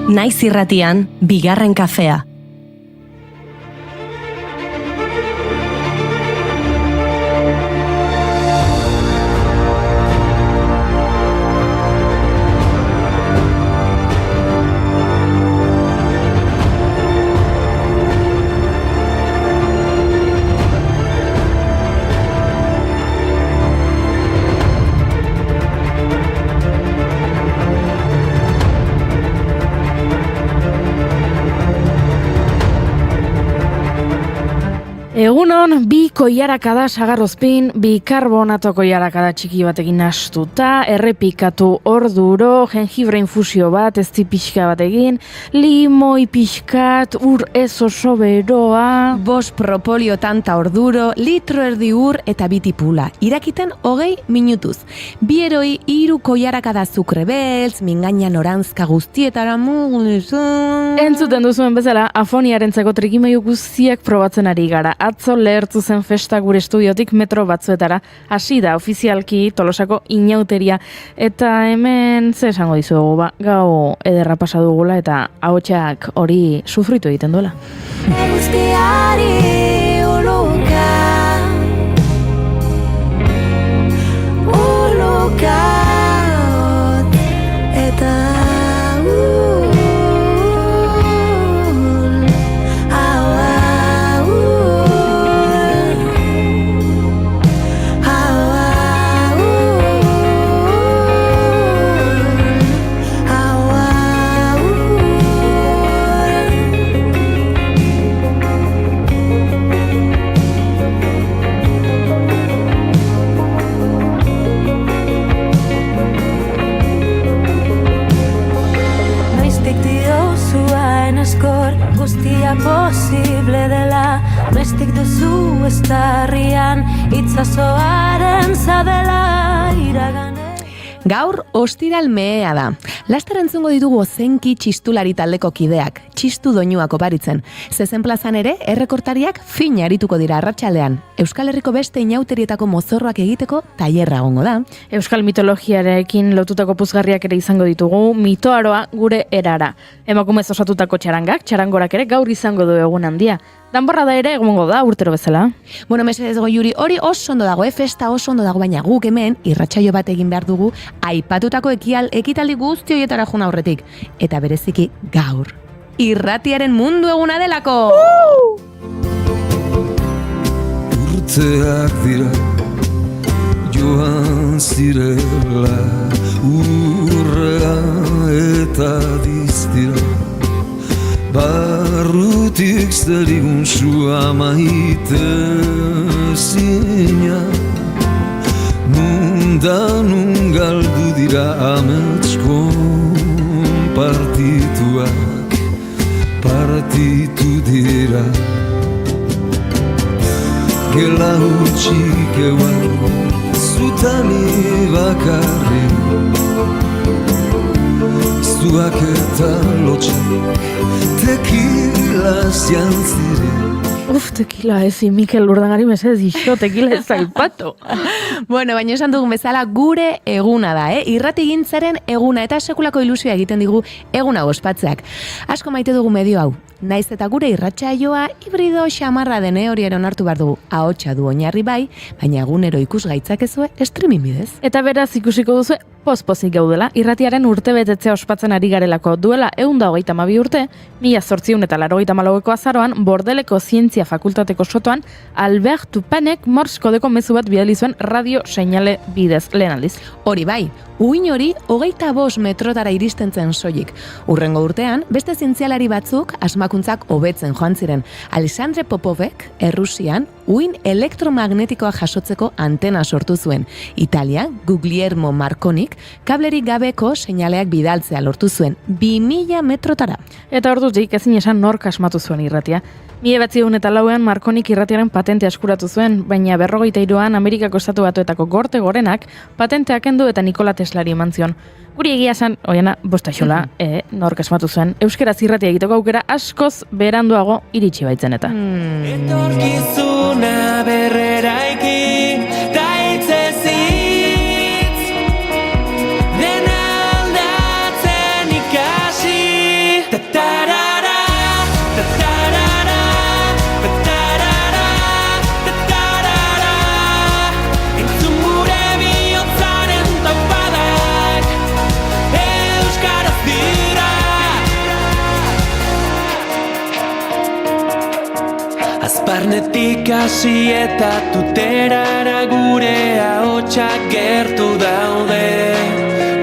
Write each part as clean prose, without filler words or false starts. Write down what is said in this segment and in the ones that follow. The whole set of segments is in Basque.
Naiz irratian, bigarren kafea. Egunon, bi koiarakada sagarrozpin, bi karbonato koiarakada txiki batekin astuta, errepikatu orduro, jengibre infusio bat, ezti pixka batekin, limoi pixkat, ur ez oso beroa, 5 propolio tanta orduro, litro erdi ur eta bitipula. Irakiten 20 minutuz. Bi eroi 3 koiarakada azukre beltz, mingaina noranzka guztietara Entzuten duzuen bezala, afoniarentzako trikimailu guztiak probatzen ari gara. Atzo lehertu zen festa gure estudiotik metro batzuetara. Hasi da ofizialki Tolosako inauteria. Eta hemen ze esango dizuegu, ba, gau ederra pasa dugula eta ahotsak hori sufritu egiten duela. Guztia posible dela, noiztik duzu estarrian, itzazoaren zabela iragane. Gaur ostiral mehea da. Laster entzungo ditugu ozenki txistulari taldeko kideak, txistu doinuak oparitzen. Zezen plazan ere, errekortariak fin arituko dira arratsaldean. Euskal Herriko beste inauterietako mozorroak egiteko tailerra egongo da. Euskal mitologiarekin lotutako puzgarriak ere izango ditugu, mitoaroa gure erara. Emakumez osatutako txarangak, txarangorak ere gaur izango du egun handia. Danborra da ere egongo da urtero bezala. Bueno, mesedez Goiuri, hori oso ondo dago, festa oso ondo dago, baina guk hemen irratsaio bat egin behar dugu aipatutako ekitaldi guzti horietara joan aurretik. Eta bereziki gaur, irratiaren mundu eguna delako! Urteak dira, joan zirela, urrea eta diztira. Barrutik zerigun sua maite zina, mundanun galdu dira amets konpartituak, partitu dira. Gela hutsik ewan, zutani bakarri, zuak eta lotxak, tekilaz jantzire. Tekila ezi, Mikel Urdangari mesedez iso, tekila ez aipatu. Bueno, baina esan dugun bezala gure eguna da, Irrati gintzaren eguna eta sekulako ilusioa egiten digu eguna ospatzeak. Asko maite dugu medio hau. Naiz eta gure irratsaioa hibrido xamarra den hori ere onartu behar dugu. Ahotsa du oinarri bai, baina egunero ikus gaitzakezue streaming bidez. Eta beraz ikusiko duzu pospozik gaudela, irratiaren urtebetetzea ospatzen ari garelako duela 122 urte, 1884ko azaroan, Bordeleko Zientzia Fakultateko sotoan, Albert Tupanek Morse kodeko mezu bat bidali zuen radio seinale bidez, lehen aldiz. Hori bai, uin hori 25 metrotara iristen zen soilik. Urrengo urtean, beste zientzialari batzuk asmakuntzak hobetzen joan ziren. Alexandre Popovek, Errusian, uin elektromagnetikoa jasotzeko antena sortu zuen. Italian, Guglielmo Marconik, kablerik gabeko seinaleak bidaltzea lortu zuen 2000 metrotara. Eta ordutik ezin esan nork asmatu zuen irratia. 1904an Marconik irratiaren patentea eskuratu zuen, baina 1953an Amerikako Estatu Batuetako gorte gorenak patentea kendu eta Nikola Teslari eman zion. Guri egia esan, oiena, bostaxola, nork asmatu zuen, euskaraz irratia egiteko aukera askoz beranduago iritsi baitzen eta. Etorkizuna berreraiki, daitzezitz, dena aldatzen ikasi. Barnetik hasi eta tuterara gure ahotsak gertu daude.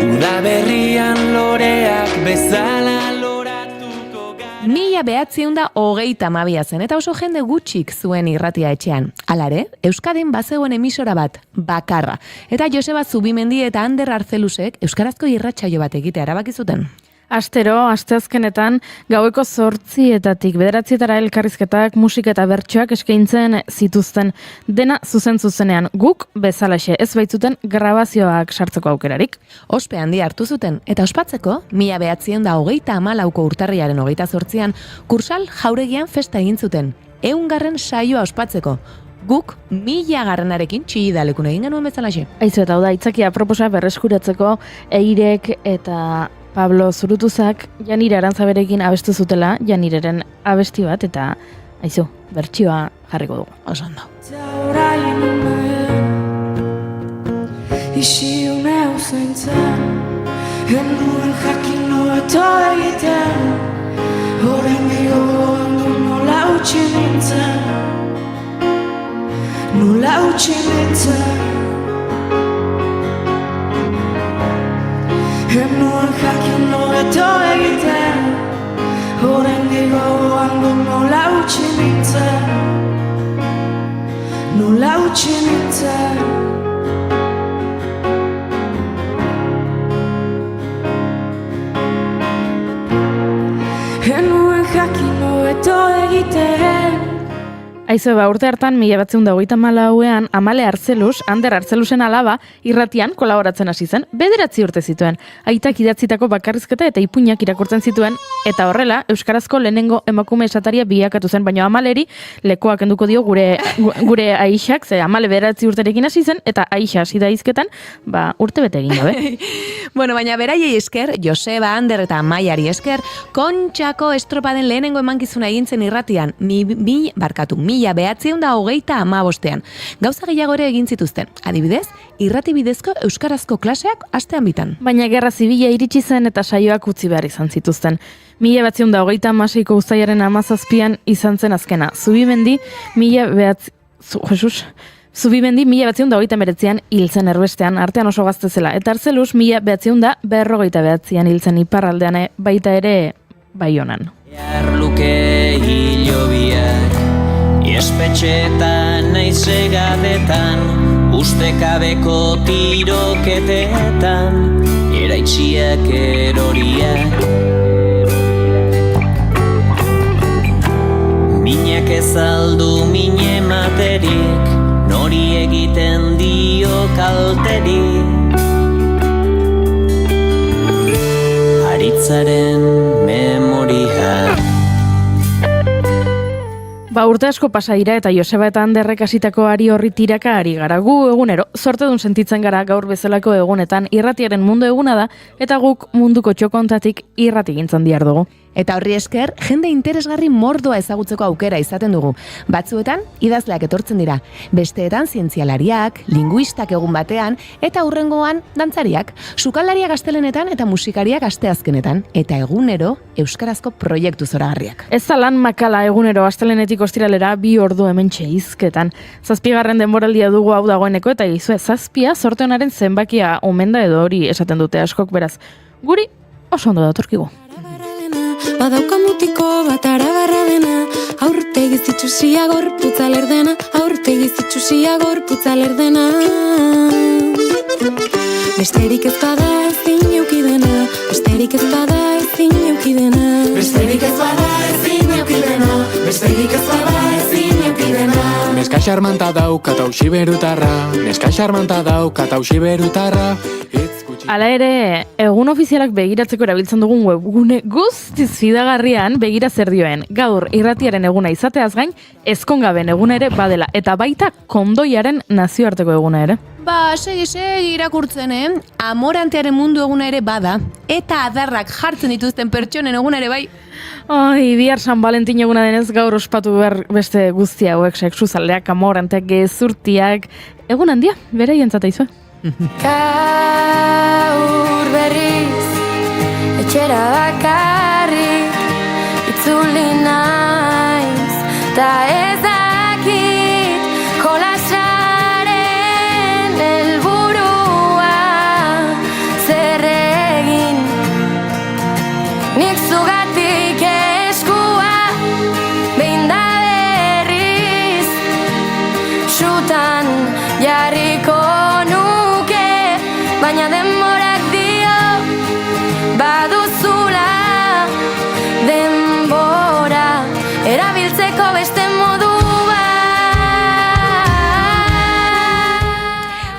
Uda berrian loreak bezala loratuko gara. 1932 zen eta oso jende gutxik zuen irratia etxean. Halare, Euskadin bazegoen emisora bat, bakarra. Eta Joseba Zubimendi eta Ander Arzelusek euskarazko irratsaio bat egitea erabaki zuten. Astero, asteazkenetan, gaueko 8:00 9:00 elkarrizketak, musika eta bertsoak eskaintzen zituzten. Dena zuzenean, guk bezalaxe ez baitzuten grabazioak sartzeko aukerarik. Ospe handi hartu zuten, eta ospatzeko, 1934ko urtarrilaren 28an, Kursal jauregian festa egin zuten. 100. saioa ospatzeko. Guk 1000. txillidalekun egin genuen bezalaxe. Aizu eta hau da, aitzakia proposa berreskuratzeko Eirek eta Pablo Zurutuzak Janire Arantzaberekin abestu zutela, Janireren abesti bat, eta aizu, bertsioa jarriko dugu. Oso ondo. Orain isiune usaintzen, genuen jakin noeto egiten, orain gogoan du nola utzi nintzen, nola utzi nintzen. Genuen jakin noeto egiten, orain gogoan du nola utzi nintzen, nola utzi nintzen. Genuen jakin hobeto egiten. Aizu, urte hartan, 1934ean, Amale Arzelus, Ander Arzelusen alaba, irratian kolaboratzen hasi zen, 9 urte zituen. Aitak idatzitako bakarrizketa eta ipuinak irakurtzen zituen, eta horrela, euskarazko lehenengo emakume esataria bilakatu zen, baina Amaleri lekoak kenduko dio gure Aixak, ze Amale 9 urterekin hasi zen, eta Aixa hasi da hizketan, urte bete egin gabe. Bueno, baina beraiei esker, Joseba, Ander eta Amaiari esker, Kontxako estropaden lehenengo emankizuna egin zen irratian, 1935ean. Gauza gehiago ere egin zituzten. Adibidez, irrati bidezko euskarazko klaseak astean bitan. Baina gerra zibila iritsi zen eta saioak utzi behar izan zituzten. 1936ko uztailaren 17an izan zen azkena. Zubimendi 1939an hil zen erbestean, artean oso gazte zela. Eta Arzelus 1959an hil zen iparraldean baita ere Baionan. Arluke hilobiak, espetxetan naiz egadetan, ustekabeko tiroketetan, eraitxiak eroriak. Minak ez aldu mine materik, nori egiten dio kalterik. Aritzaren memoria. Urte asko pasa dira eta Joseba eta Anderrek hasitako ari horri tiraka ari gara. Gu egunero, zortedun sentitzen gara gaur bezalako egunetan irratiaren mundu eguna da, eta guk munduko txokontatik irrati gintzen dihar dugu. Eta horri esker, jende interesgarri mordoa ezagutzeko aukera izaten dugu. Batzuetan, idazleak etortzen dira. Besteetan, zientzialariak, linguistak egun batean, eta hurrengoan, dantzariak. Sukaldariak astelenetan eta musikariak asteazkenetan. Eta egunero, euskarazko proiektu zoragarriak. Ez da lan makala egunero astelenetik ostiralera 2 ordu hementxe hizketan. 7. denboraldia dugu hau dagoeneko, eta izue 7 zorte honaren zenbakia omen da edo hori esaten dute askok, beraz. Guri oso ondo datorkigu. Badauka mutiko bat arabarra dena, aurtegi zitsusia gorputza lerdena, aurtegi zitsusia gorputza lerdena. Besterik ez bada ezin euki dena, besterik ez bada ezin euki dena. Besterik ez bada ezin euki dena, besterik ez bada ezin euki dena. Neska xarmanta daukat hausi berutarra, neska xarmanta daukat hausi berutarra. Hala ere, egun ofizialak begiratzeko erabiltzen dugun webgune guztiz fidagarrian begira zer dioen. Gaur irratiaren eguna izateaz gain, ezkongaben eguna ere badela, eta baita kondoiaren nazioarteko eguna ere. Segi irakurtzen, amorantearen mundu eguna ere bada, eta adarrak jartzen dituzten pertsonen eguna ere bai. Bihar San Valentin eguna denez gaur ospatu behar beste guztia hauek, sexuzaleak, amoranteak, gezurtiak, egun handia, bere jentzata izue. Gaur berriz etxera bakarrik itzuli naiz, ta ez da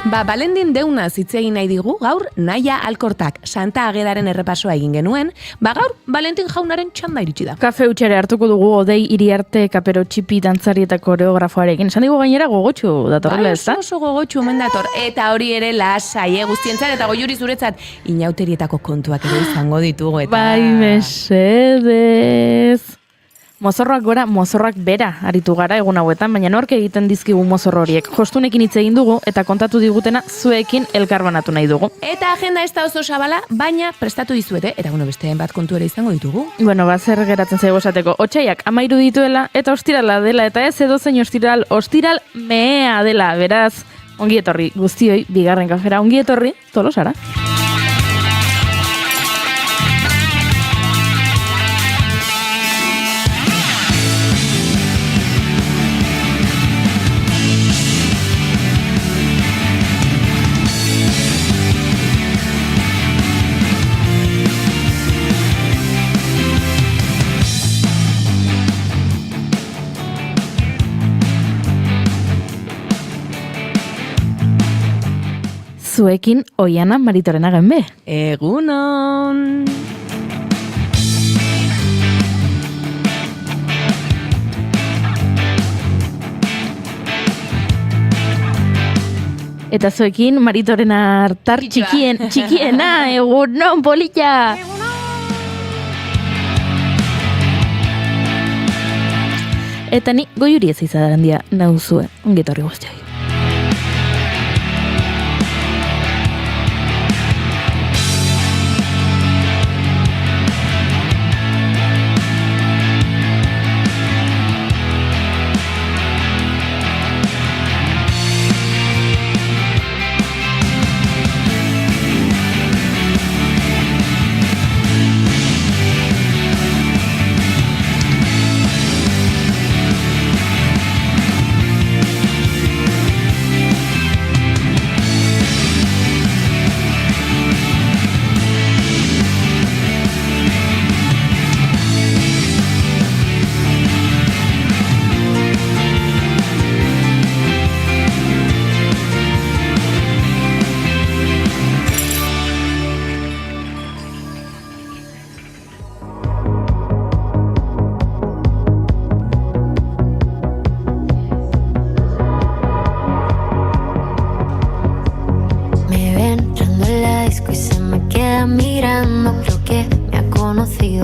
Valentin deuna hitz egin nahi digu gaur Naia Alkortak Santa Agedaren errepasoa egin genuen, gaur Valentin jaunaren txanda iritsi da. Kafe utxere hartuko dugu Odei Iriarte kapero txipi dantzari eta koreografoarekin. Esan digu gainera gogotxu datorrela, ez da? Oso gogotxu omen dator. Eta hori ere lasai, guztientzat eta goiuri zuretzat inauterietako kontuak ere izango ditugu. Eta... Bai, mesedez. Mozorroak gora, mozorroak bera aritu gara egun hauetan, baina nork egiten dizkigu mozorro horiek. Jostunekin hitz egin dugu eta kontatu digutena zuekin elkarbanatu nahi dugu. Eta agenda ez da oso zabala, baina prestatu dizuete, eta besteen bat kontu ere izango ditugu. Zer geratzen zaigu esateko, otsaiak 13 dituela eta ostirala dela, eta ez edozein ostiral mehea dela, beraz, ongi etorri guztioi, bigarren kafera, ongi etorri, Tolosara. Zuekin Oiana Maritorena genbe. Egunon! Eta zuekin Maritorena hartar txikiena, egunon polita! Eta ni goiuri ez izan dia nauzue, ongetorri guztioi.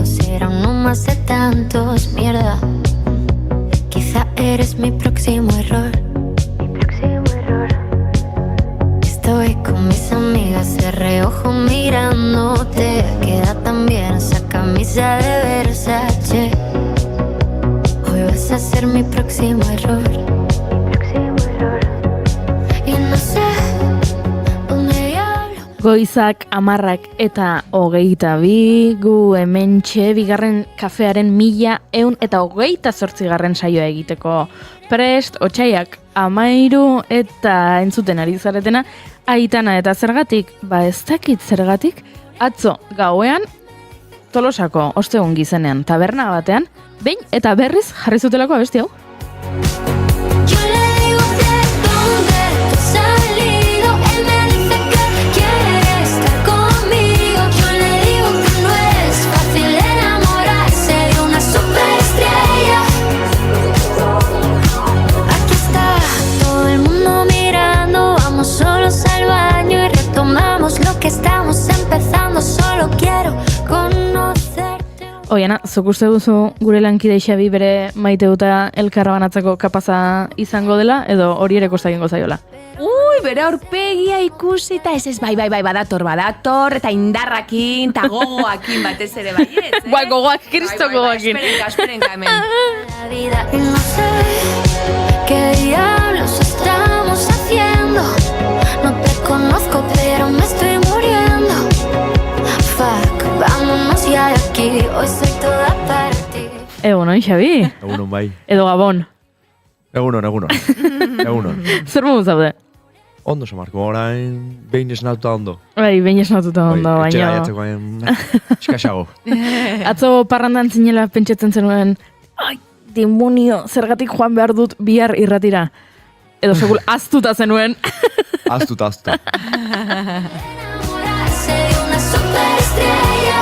Será uno más de tantos, mierda. Quizá eres mi próximo error. Estoy con mis amigas de reojo mirándote. Queda tan bien esa camisa de Versace. Hoy vas a ser mi próximo error. Y no sé. Goizak 10 eta 22, gu hementxe bigarren kafearen 1128 saioa egiteko prest, otsaiak 13 eta entzuten ari zaretena, Aitana eta zergatik, ez dakit zergatik, atzo gauean Tolosako ostegun gizenean taberna batean, behin eta berriz jarri zutelako abesti hau. Que estamos empezando, solo quiero conocerte. Oiana, zuk uste duzu gure lankide Xabi bere maiteuta elkarbanatzeko kapaza izango dela, edo hori ere kosta egingo zaiola? Bere aurpegia ikusita, ez bai, badator, eta indarrakin, eta gogoakin batez ere baietz, Bai, gogoak, kristo gogoakin. Esperenka, hemen. La vida y no sé qué diablos estamos haciendo. No te conozco, pero me estoy muriendo. Fuck, vámonos ya de aquí. Hoy soy toda para ti. Egunon, Xabi? Egunon, bai. Edo Gabon? Egunon. Zer modu zaude? Ondo, Samarko, orain behin esnatuta ondo. Bai, behin esnatuta ondo, baina... Etxera jatzeko eskaxago. Atzo parrandan zinela pentsatzen zenuen, ai, demonio, zergatik joan behar dut bihar irratira. edo segul aztuta zenuen. Aztuta. Enamorarse de una superestrella.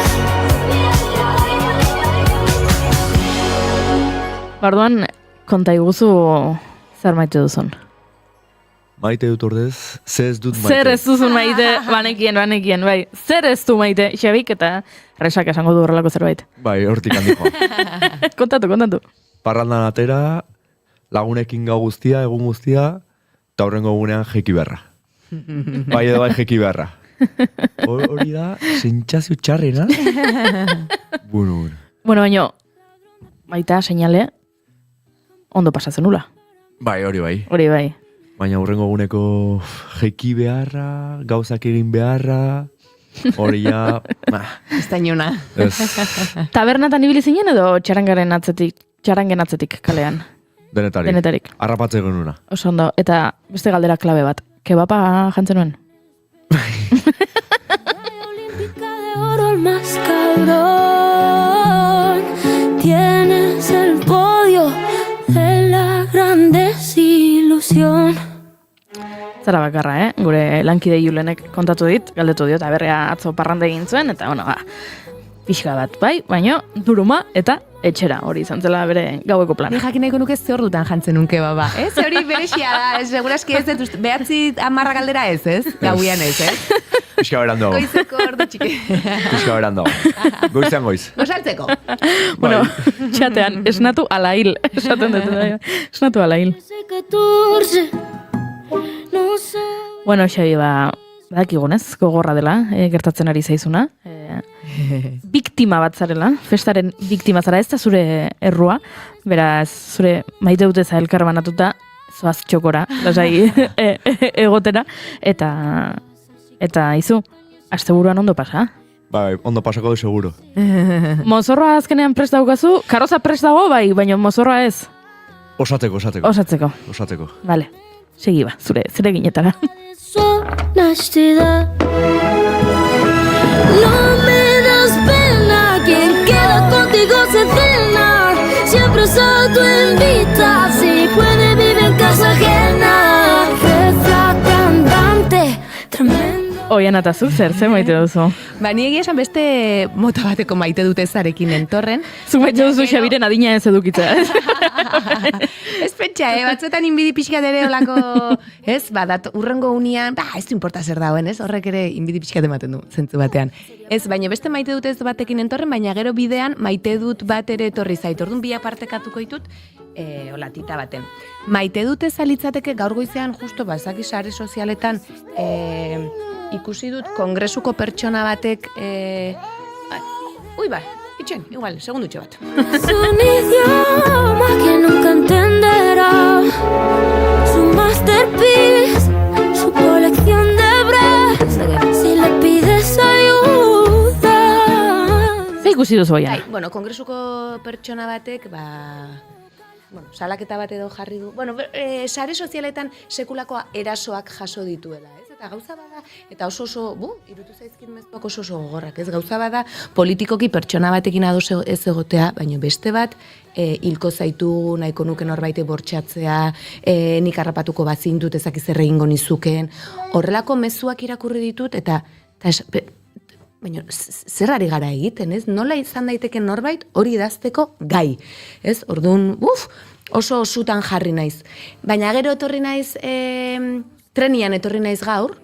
Barduan, konta iguzu zer maite duzun. Maite dut ordez, ze ez dut maite. Zer ez duzun maite, banekien, bai. Zer ez du maite, Xabik, eta resak esango du horrelako zerbait. Bai, hortik handikoa. Kontatu. Parrandan atera, lagunekin gau guztia, egun guztia, eta horrengo egunean jeki beharra. Bai edo bai jeki beharra. Hori da, sentsazio txarrena. Bueno. Bueno, baino, baita, seinale, ondo pasatzen nula. Bai, hori bai. Hori bai. Baina hurrengo eguneko jeki beharra, gauzak egin beharra, hori ja... Ez da inona. Ez, Tabernatan ibili zinen edo txarangen atzetik kalean? denetarik. Arrapatze genuna. Oso ondo, eta beste galdera klabe bat. Kebapa jantzen nuen? Olímpica de oro, el más cabrón. Tienes el podio de la gran desilusión. Zara bakarra, Gure lankide Julenek kontatu dit, galdetu dio, eta berrea atzo parranda egin zuen, eta pixka bat, bai, baino, duruma eta etxera, hori izan zela bere gaueko plana. Ni jakin nahiko nuke ze ordutan jantzen nunke baba. Ez, hori berexia da, seguraski ez dut, behatzi 10 galdera ez? Gauian ez? Pixka berandago. Goizeko ordu txiki. Pixka berandago. Goizean goiz. Gozartzeko. Bueno, txatean, esnatu ala hil, esaten dut, esnatu ala hil. Ese 14, no sé. Bueno, Xabi, badakigunez, gogorra dela, gertatzen ari zaizuna. Biktima bat zarela, festaren biktima zara, ez da zure errua, beraz, zure maite duteza elkar banatuta, zoaz txokora, lasai egotera, eta izu, asteburuan ondo pasa. Bai, ondo pasako du seguro. Mozorroa azkenean prest daukazu, karroza prest dago, bai, baina mozorroa ez. Osatzeko. Vale, segi ba, zure ginetara. Es honestidad. No me das pena, quien queda contigo se cena. Siempre se autoinvita, si puede vivir en casa ajena. Jefa cantante, tremendo. Oian atazu, zer maite duzu? Ni egia esan beste mota bateko maite dute zarekin entorren. Zu maite duzu Xabiren adina ez edukitzea, ez? Ez pentsa, batzuetan inbidi pixkat ere olako, ez? Urrengo unian, ez du importa zer dagoen, ez? Horrek ere inbidi pixkat ematen du, zentzu batean. Ez, baina beste maite dut ez batekin entorren, baina gero bidean maite dut bat ere etorri zait. Orduan bi apartekatuko ditut, olatita baten. Maite dute zalitzateke gaur goizean justo, ezaki sare sozialetan, ikusi dut kongresuko pertsona batek, itxen, igual, segundutxo bat. Es un idioma que nunca entenderá. Su masterpiece, su colección de bras. Si le pides ayuda. Ze ikusi duzu oian? Kongresuko pertsona batek, salaketa bat edo jarri du. Sare sozialetan sekulako erasoak jaso dituela, ez? Eta gauza bada, eta oso, irutu zaizkin mezuak oso gogorrak, ez? Gauza bada, politikoki pertsona batekin ados ez egotea, baina beste bat, hilko zaitu, nahiko nuke norbaite bortxatzea, nik harrapatuko bazintut, ezakiz egingo nizuken. Horrelako mezuak irakurri ditut, eta baina, zer ari gara egiten, ez? Nola izan daiteke norbait hori idazteko gai, ez? Orduan, oso sutan jarri naiz. Baina gero etorri naiz, trenian etorri naiz gaur,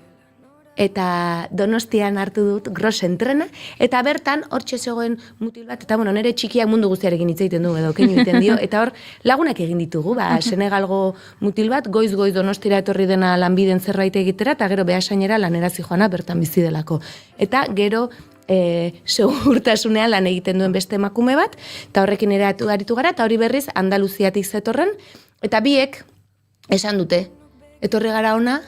eta Donostian hartu dut Grosen trena, eta bertan hortxe zegoen mutil bat, eta nire txikiak mundu guztiarekin hitz egiten du, edo keinu egiten dio, eta hor lagunak egin ditugu, Senegalgo mutil bat, goiz Donostira etorri dena lanbiden zerbait egitera, eta gero behasainera lanera zijoana bertan bizi delako. Eta gero segurtasunean lan egiten duen beste emakume bat, eta horrekin ere aritu gara, eta hori berriz Andaluziatik zetorren, eta biek esan dute, etorri gara ona,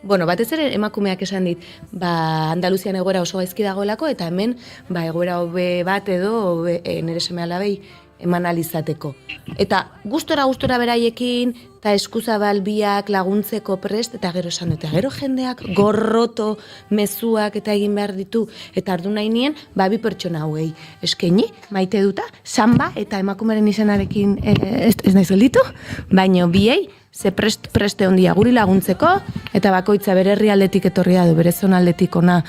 batez ere emakumeak esan dit, Andaluzian egoera oso gaizki dagoelako, eta hemen egoera hobe bat edo nire seme-alabei eman alizateko. Eta gustora beraiekin, eta eskuzabal biak laguntzeko prest, eta gero esan dut, gero jendeak gorroto mezuak eta egin behar ditu, eta ardu nahi nien, bi pertsona hauei eskaini, maite duta, samba eta emakumeren izenarekin ez naiz gelditu, baino biei, ze preste ondia guri laguntzeko, eta bakoitza bere herrialdetik etorria du, bere zonaldetik ona,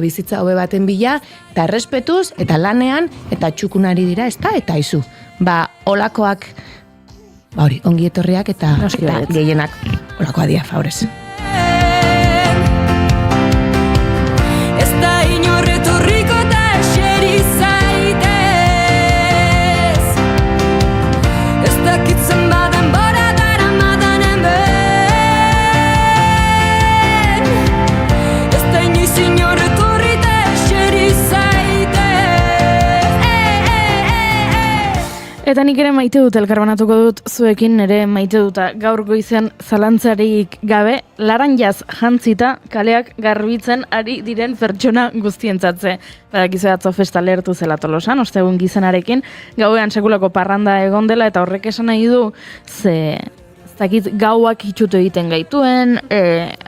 bizitza hobe baten bila, eta errespetuz, eta lanean, eta txukunari dira, eta izu. Olakoak, ongi etorriak, eta gehienak olakoa dia, favorez. Ez da inorretorriko eta eseri zaitez. Ez dakitzen baden bora dara madanen ben. Ez da inoiz inorretorri eta eseri zaitez. Eta nik ere maite dut, elkarbanatuko dut zuekin ere maite duta gaur goizean zalantzarik gabe, laranjaz jantzita kaleak garbitzen ari diren pertsona guztientzatze. Badakizu atzo festa lehertu zela Tolosan, ostegun gizenarekin, gauean sekulako parranda egon dela eta horrek esan nahi du gauak itxutu egiten gaituen,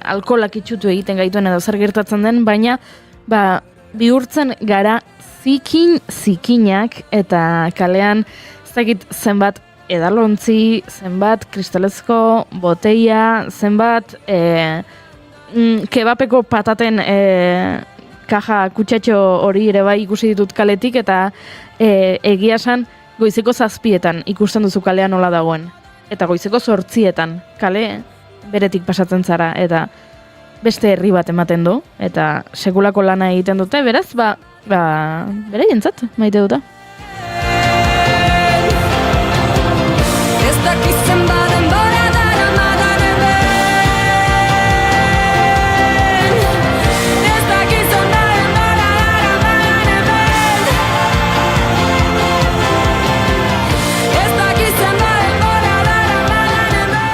alkolak itxutu egiten gaituen edo zer gertatzen den, baina bihurtzen gara zikinak eta kalean zenbat edalontzi, zenbat kristalezko boteia, zenbat kebapeko pataten kaja kutsatxo hori ere bai ikusi ditut kaletik, eta egia esan goizeko 7 ikusten duzu kalean nola dagoen. Eta goizeko 8 kale beretik pasatzen zara, eta beste herri bat ematen du, eta sekulako lana egiten dute, beraz, bere jentzat, maite duta. Ez dakitzen baden bora dara madanen ben. Ez dakitzen baden bora dara madanen ben. Ez dakitzen baden bora dara madanen ben.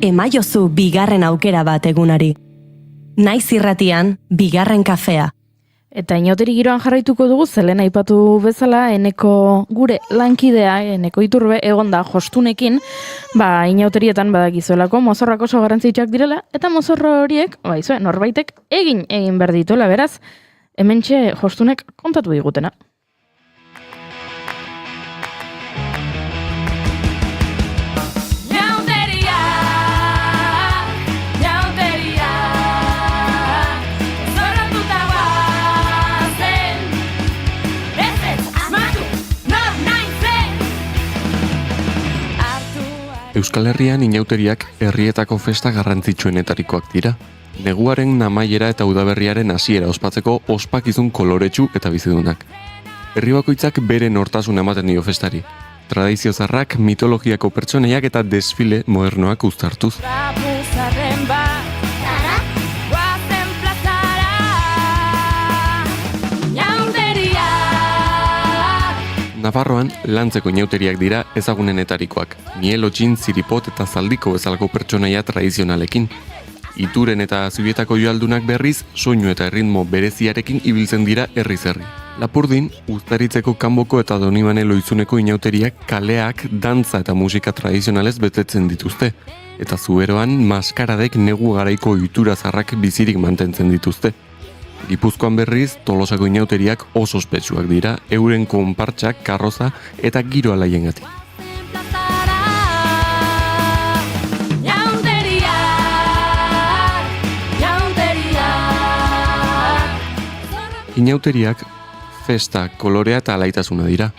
Emaiozu bigarren aukera bat egunari. Naiz irratian, bigarren kafea. Eta inauteri giroan jarraituko dugu, zelen aipatu bezala, Eneko gure lankidea, Eneko Iturbe, egon da jostunekin, inauterietan badakizuelako mozorrak oso garrantzitsuak direla, eta mozorro horiek, norbaitek egin behar dituela, beraz, hementxe jostunek kontatu digutena. Euskal Herrian inauteriak herrietako festa garrantzitsuenetarikoak dira. Neguaren amaiera eta udaberriaren hasiera ospatzeko ospakizun koloretsu eta bizidunak. Herri bakoitzak bere nortasun ematen dio festari. Tradizio zarrak, mitologiako pertsoneiak eta desfile modernoak uztartuz. Nafarroan, lantzeko inauteriak dira ezagunenetarikoak, mielotxin, ziripot eta zaldiko bezalako pertsonaia tradizionalekin. Ituren eta Zubietako joaldunak berriz, soinu eta erritmo bereziarekin ibiltzen dira herriz herri. Lapurdin, Uztaritzeko kanboko eta Donibane Loizuneko inauteriak kaleak, dantza eta musika tradizionalez betetzen dituzte, eta Zuberoan maskaradek negu garaiko itura zarrak bizirik mantentzen dituzte. Gipuzkoan berriz, Tolosako inauteriak oso ospetsuak dira, euren konpartsak, karroza eta giro alaiengatik. Inauteriak festa, kolorea eta alaitasuna dira.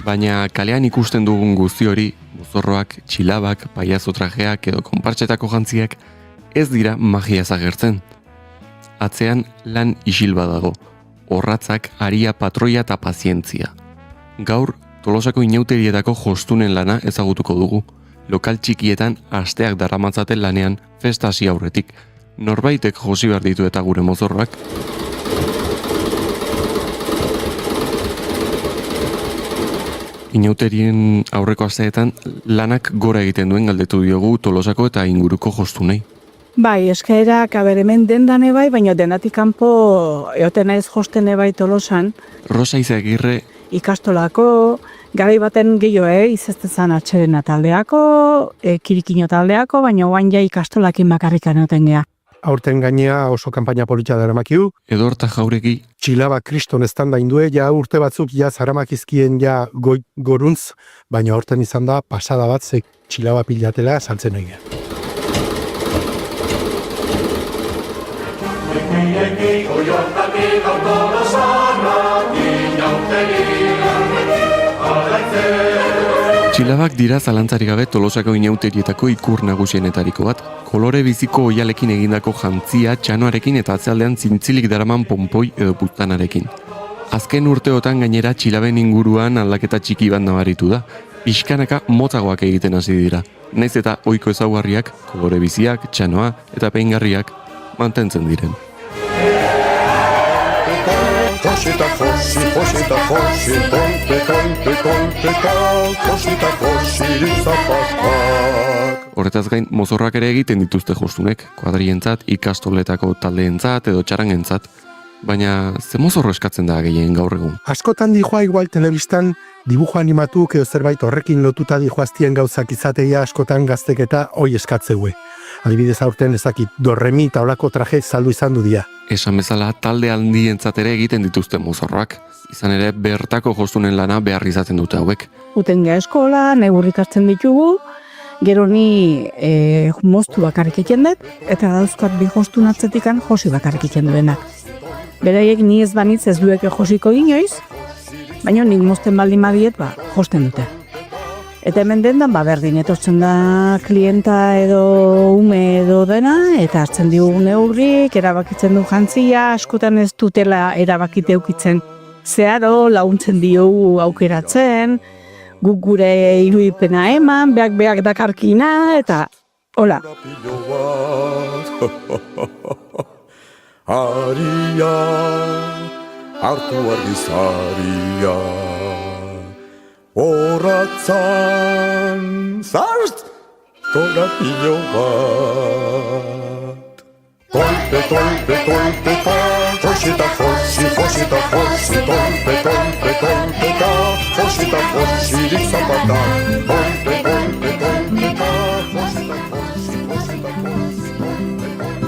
Baina kalean ikusten dugun guzti hori, mozorroak, txilabak, paiazo trajeak edo konpartsetako jantziak, ez dira magiaz agertzen. Atzean lan isil badago, orratzak, aria, patroia eta pazientzia. Gaur, Tolosako inauterietako jostunen lana ezagutuko dugu. Lokal txikietan asteak daramatzaten lanean festa hasi aurretik. Norbaitek josi behar ditu eta gure mozorroak. Inauterien aurreko asteetan lanak gora egiten duen galdetu diogu Tolosako eta inguruko jostunei. Bai, eskaerak hemen dendane bai, baina dendatik kanpo eoten ez josten bai Tolosan. Rosa Izagirre ikastolako, garai baten gehiago izaztezan atxerena taldeako, kirikino taldeako, baina oain ja ikastolakin bakarrikan eoten gea. aurten gainea oso kanpaina politxa daramakiu. Edorta Jauregi Txilaba kriston estan da indue, ja urte batzuk ja zaramakizkien ja goruntz, baina aurten izan da pasada bat ze txilaba pilatela saltzen egin. Txilabak dira zalantzarik gabe Tolosako inauterietako ikur nagusienetariko bat. Kolore biziko oialekin egindako jantzia, txanoarekin eta atzealdean zintzilik daraman ponpoi edo puztanarekin. Azken urteotan gainera Txilaben inguruan aldaketa txiki bat nabaritu da. Pixkanaka motzagoak egiten hasi dira. Naiz eta ohiko ezaugarriak, kolore biziak, txanoa eta peingarriak mantentzen diren. Horretaz gain, mozorrak ere egiten dituzte jostunek, kuadrientzat, ikastoletako taldeentzat edo txarangentzat, baina ze mozorro eskatzen da gehien gaur egun? Askotan dijoa igual telebistan dibujo animatuk edo zerbait horrekin lotuta dijoaztien gauzak izateia askotan gaztek eta hoi eskatzeue. Adibidez aurten ezakit dorremi eta olako traje saldu izan du dia. Esan bezala talde handientzat ere egiten dituzte mozorroak. Izan ere bertako jostunen lana behar izaten dute hauek. Utenga eskola, neurrik hartzen ditugu, gero ni moztu bakarrik egiten dut, eta dauzkat bi jostun atzetikan josi bakarrik egiten duenak. Beraiek ni ez banitz ez dueke josiko inoiz, baina nik mozten baldin badiet, josten dute. Eta hemen dendan, berdin, etortzen da klienta edo ume edo dena, eta hartzen digu neurrik, erabakitzen du jantzia, askotan ez dutela erabakite eukitzen zeharo, laguntzen diogu aukeratzen, guk gure irudipena eman, beak dakarkina, eta hola. Aria, hartu argizaria, horatzan zartz korapilo bat. Kolpe, kolpe, kolpe, ka, josita, josi, josita, josi, kolpe, kolpe, kolpe, ka, josita, josirik zapata. Kolpe, kolpe, kolpe, ka, josita, josi, josita, josi, kolpe, kolpe.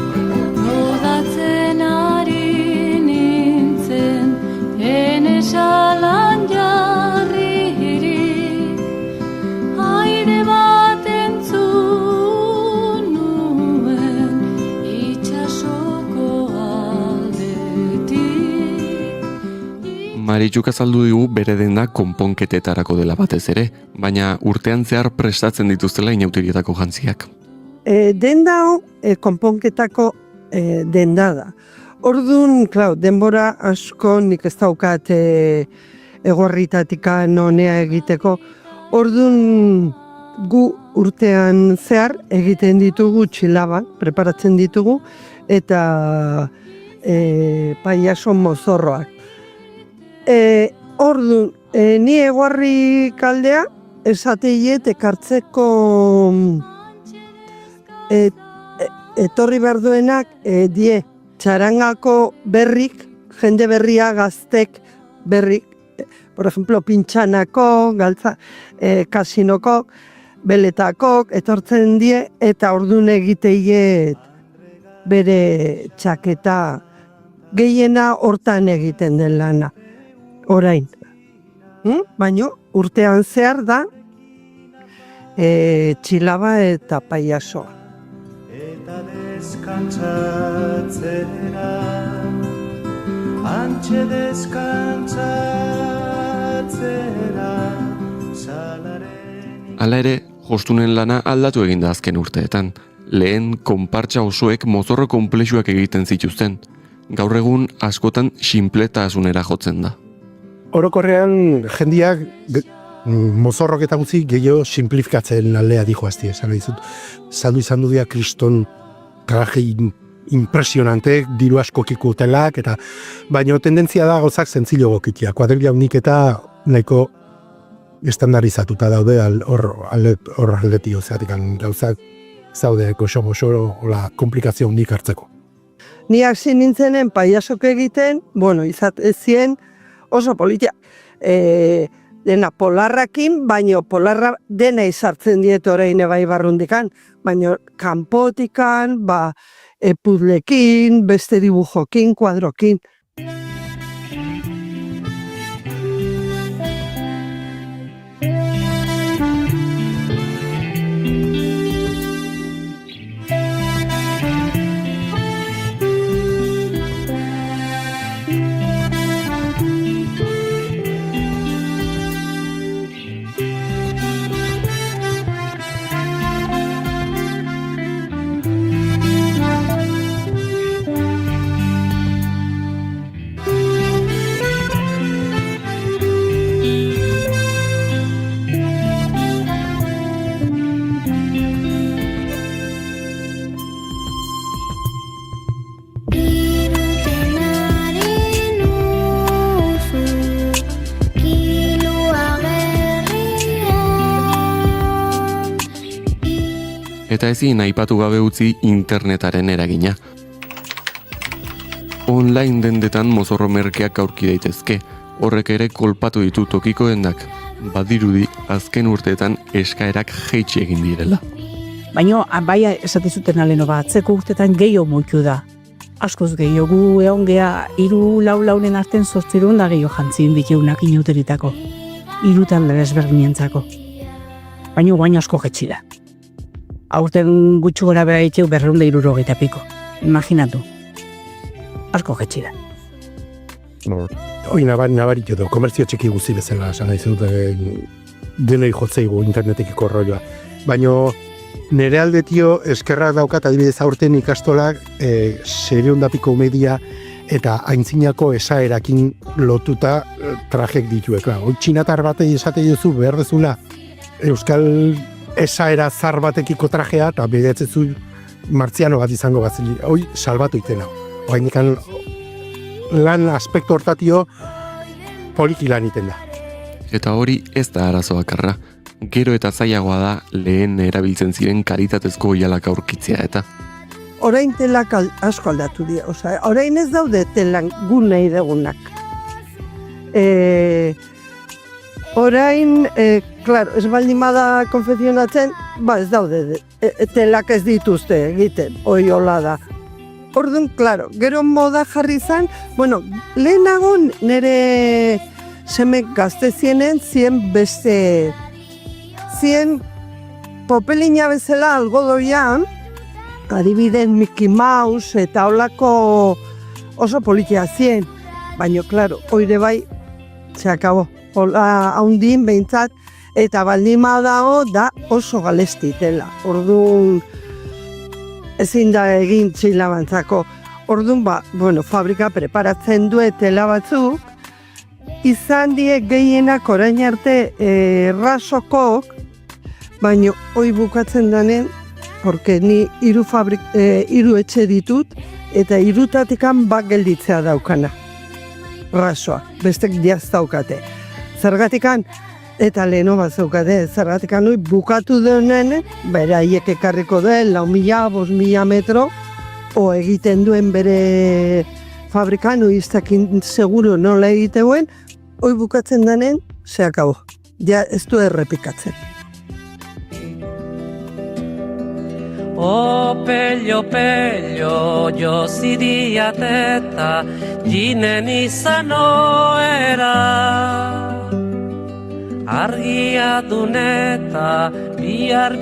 Rodatzen ari nintzen, ene salan jarririk, aire bat entzun nuen, itxasoko aldetik. Maritxuk azaldu digu bere denda konponketetarako dela batez ere, baina urtean zehar prestatzen dituztela inauterietako jantziak. Denda hau konponketako denda da. Orduan, denbora asko nik ez daukat egorritatika nonea egiteko. Orduan gu urtean zehar egiten ditugu txilabak, preparatzen ditugu, eta paiaso mozorroak. Orduan, ni egorri kaldea esateiet ekartzeko etorri behar duenak die txarangako berrik, jende berria gaztek berrik, por ejemplo, pintxanako, kasinoko, beletako, etortzen die, eta orduan egiteiet bere txaketa gehiena hortan egiten den lana, orain. Baina urtean zehar da txilaba eta paiasoa. Eta deskantzatzera, antxe deskantzatzera, salaren... Hala ere, jostunen lana aldatu egin da azken urteetan. Lehen konpartsa osoek mozorro konplexuak egiten zituzten. Gaur egun askotan sinpletasunera jotzen da. Orokorrean jendiak mozorrok eta gutzi gehiago simplifikatzen aldea dijoazti, esan dizut. Saldu izan du dia kriston traje impresionante, diru asko kikutelak, eta baina tendentzia da gauzak zentzilo gokitia. Kuadrilla unik eta nahiko estandarizatuta daude hor aldetio, zeatik gauzak zaude goxo-goxo komplikazio unik hartzeko. Ni hasi nintzenen paiasok egiten, izatezien oso politia. Dena polarrakin, baino polarra dena izartzen diet orain ebai barrundikan, baino kanpotikan, puzlekin, beste dibujokin, kuadrokin. Eta ezin aipatu gabe utzi internetaren eragina. Online dendetan mozorro merkeak aurki daitezke, horrek ere kolpatu ditu tokiko dendak. Badirudi azken urteetan eskaerak jeitsi egin direla. Baina, bai esate zuten aleno bat, atzeko urteetan gehiago moitu da. Askoz gehiago gu egon geha 3-4 arten 800 da gehiago jantzien dikeunak inauteritako. 3 talde ezberdinentzako. Baina baina asko jetxi da. Aurten gutxu gora bera itxeu 260 piko. Imaginatu. Asko jetxi da. Hoi nabarik edo, komertzio txiki guzi bezala, esan nahi zut, denei jotzeigu internetekiko rolloa. Baina nire aldetio eskerrak daukat adibidez aurten ikastolak 600 piko media eta aintzinako esaerakin lotuta trajek dituek. Hoi txinatar batei esate duzu behar dezula euskal esaera zar batekiko trajea eta bedetzezu martziano bat izango bazili. Hoi salbatu itena. Hoainikan lan aspektu hortatio poliki lan iten da. Eta hori ez da arazo bakarra. Gero eta zailagoa da lehen erabiltzen ziren karitatezko oihalak aurkitzea eta. Orain telak asko aldatu dira. Osa, orain ez daude telan gun nahi degunak. Orain, klaro, ez baldin bada konfezionatzen, ez daude, telak ez dituzte egiten, hoi hola da. Orduan, klaro, gero moda jarri zan, lehenago nire semek gazte zienen, zien popelina bezala algodoian, adibiden Mickey Mouse eta holako oso politia zien, baina, klaro, oire bai, se akabo. Hola haundin behintzat, eta baldin dago da oso galestitela. Orduan, ezin da egin txilabantzako. Orduan, fabrika preparatzen duetela batzuk, izan die gehienak orain arte rasokok, baina hoi bukatzen danen, porque ni 3 etxe ditut, eta 3 bat gelditzea daukana. Rasoa, bestek diaz daukate. Zergatikan, eta leheno bat zaukate, zergatikan hoi bukatu denen, beraiek ekarriko den, 4.000-5.000 metro, o egiten duen bere fabrikan, iztakin seguro nola egiteuen, hoi bukatzen denen, se akabo. Ja, ez du errepikatzen. Pello, pello, josi diateta, jinen izan oera. Argia duneta, bihar,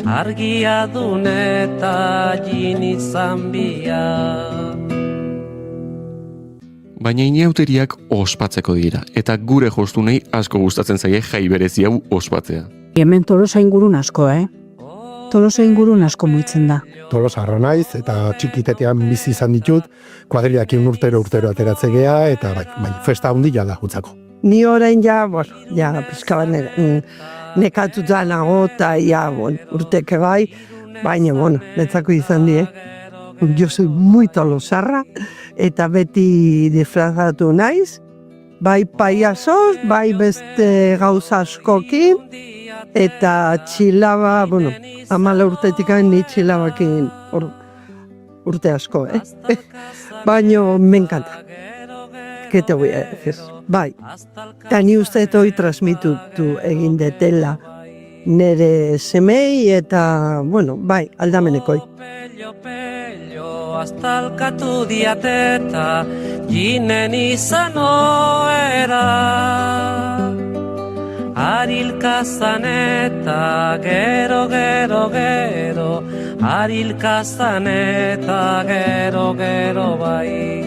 argia duneta, jin izan bihar. Baina inauteriak ospatzeko dira, eta gure jostunei asko gustatzen zaie jai berezi hau ospatzea. Hemen Tolosa ingurun asko, Tolosa ingurun asko muitzen da. Tolosa harra naiz, eta txikitetean bizi izan ditut, kuadrilakin urtero ateratzegea, eta festa handia da gutzako. Ni orain pizka bat nekatuta nago, eta urteke bai, baina, netzako izan die. Jo soy muy tolosarra, eta beti disfrazatu naiz, bai paiasos, bai beste gauza askokin, eta txilaba, 14 urtetik ni txilabakin urte asko, Baina, me encanta. ¿Qué te voy a decir? Bai, eta ni uste hoi transmitutu egin detela nere semei eta, bai, aldamenekoi. Pello astalkatu diateta jinen izan oera. Arilkazan eta gero, arilkazan eta gero bai.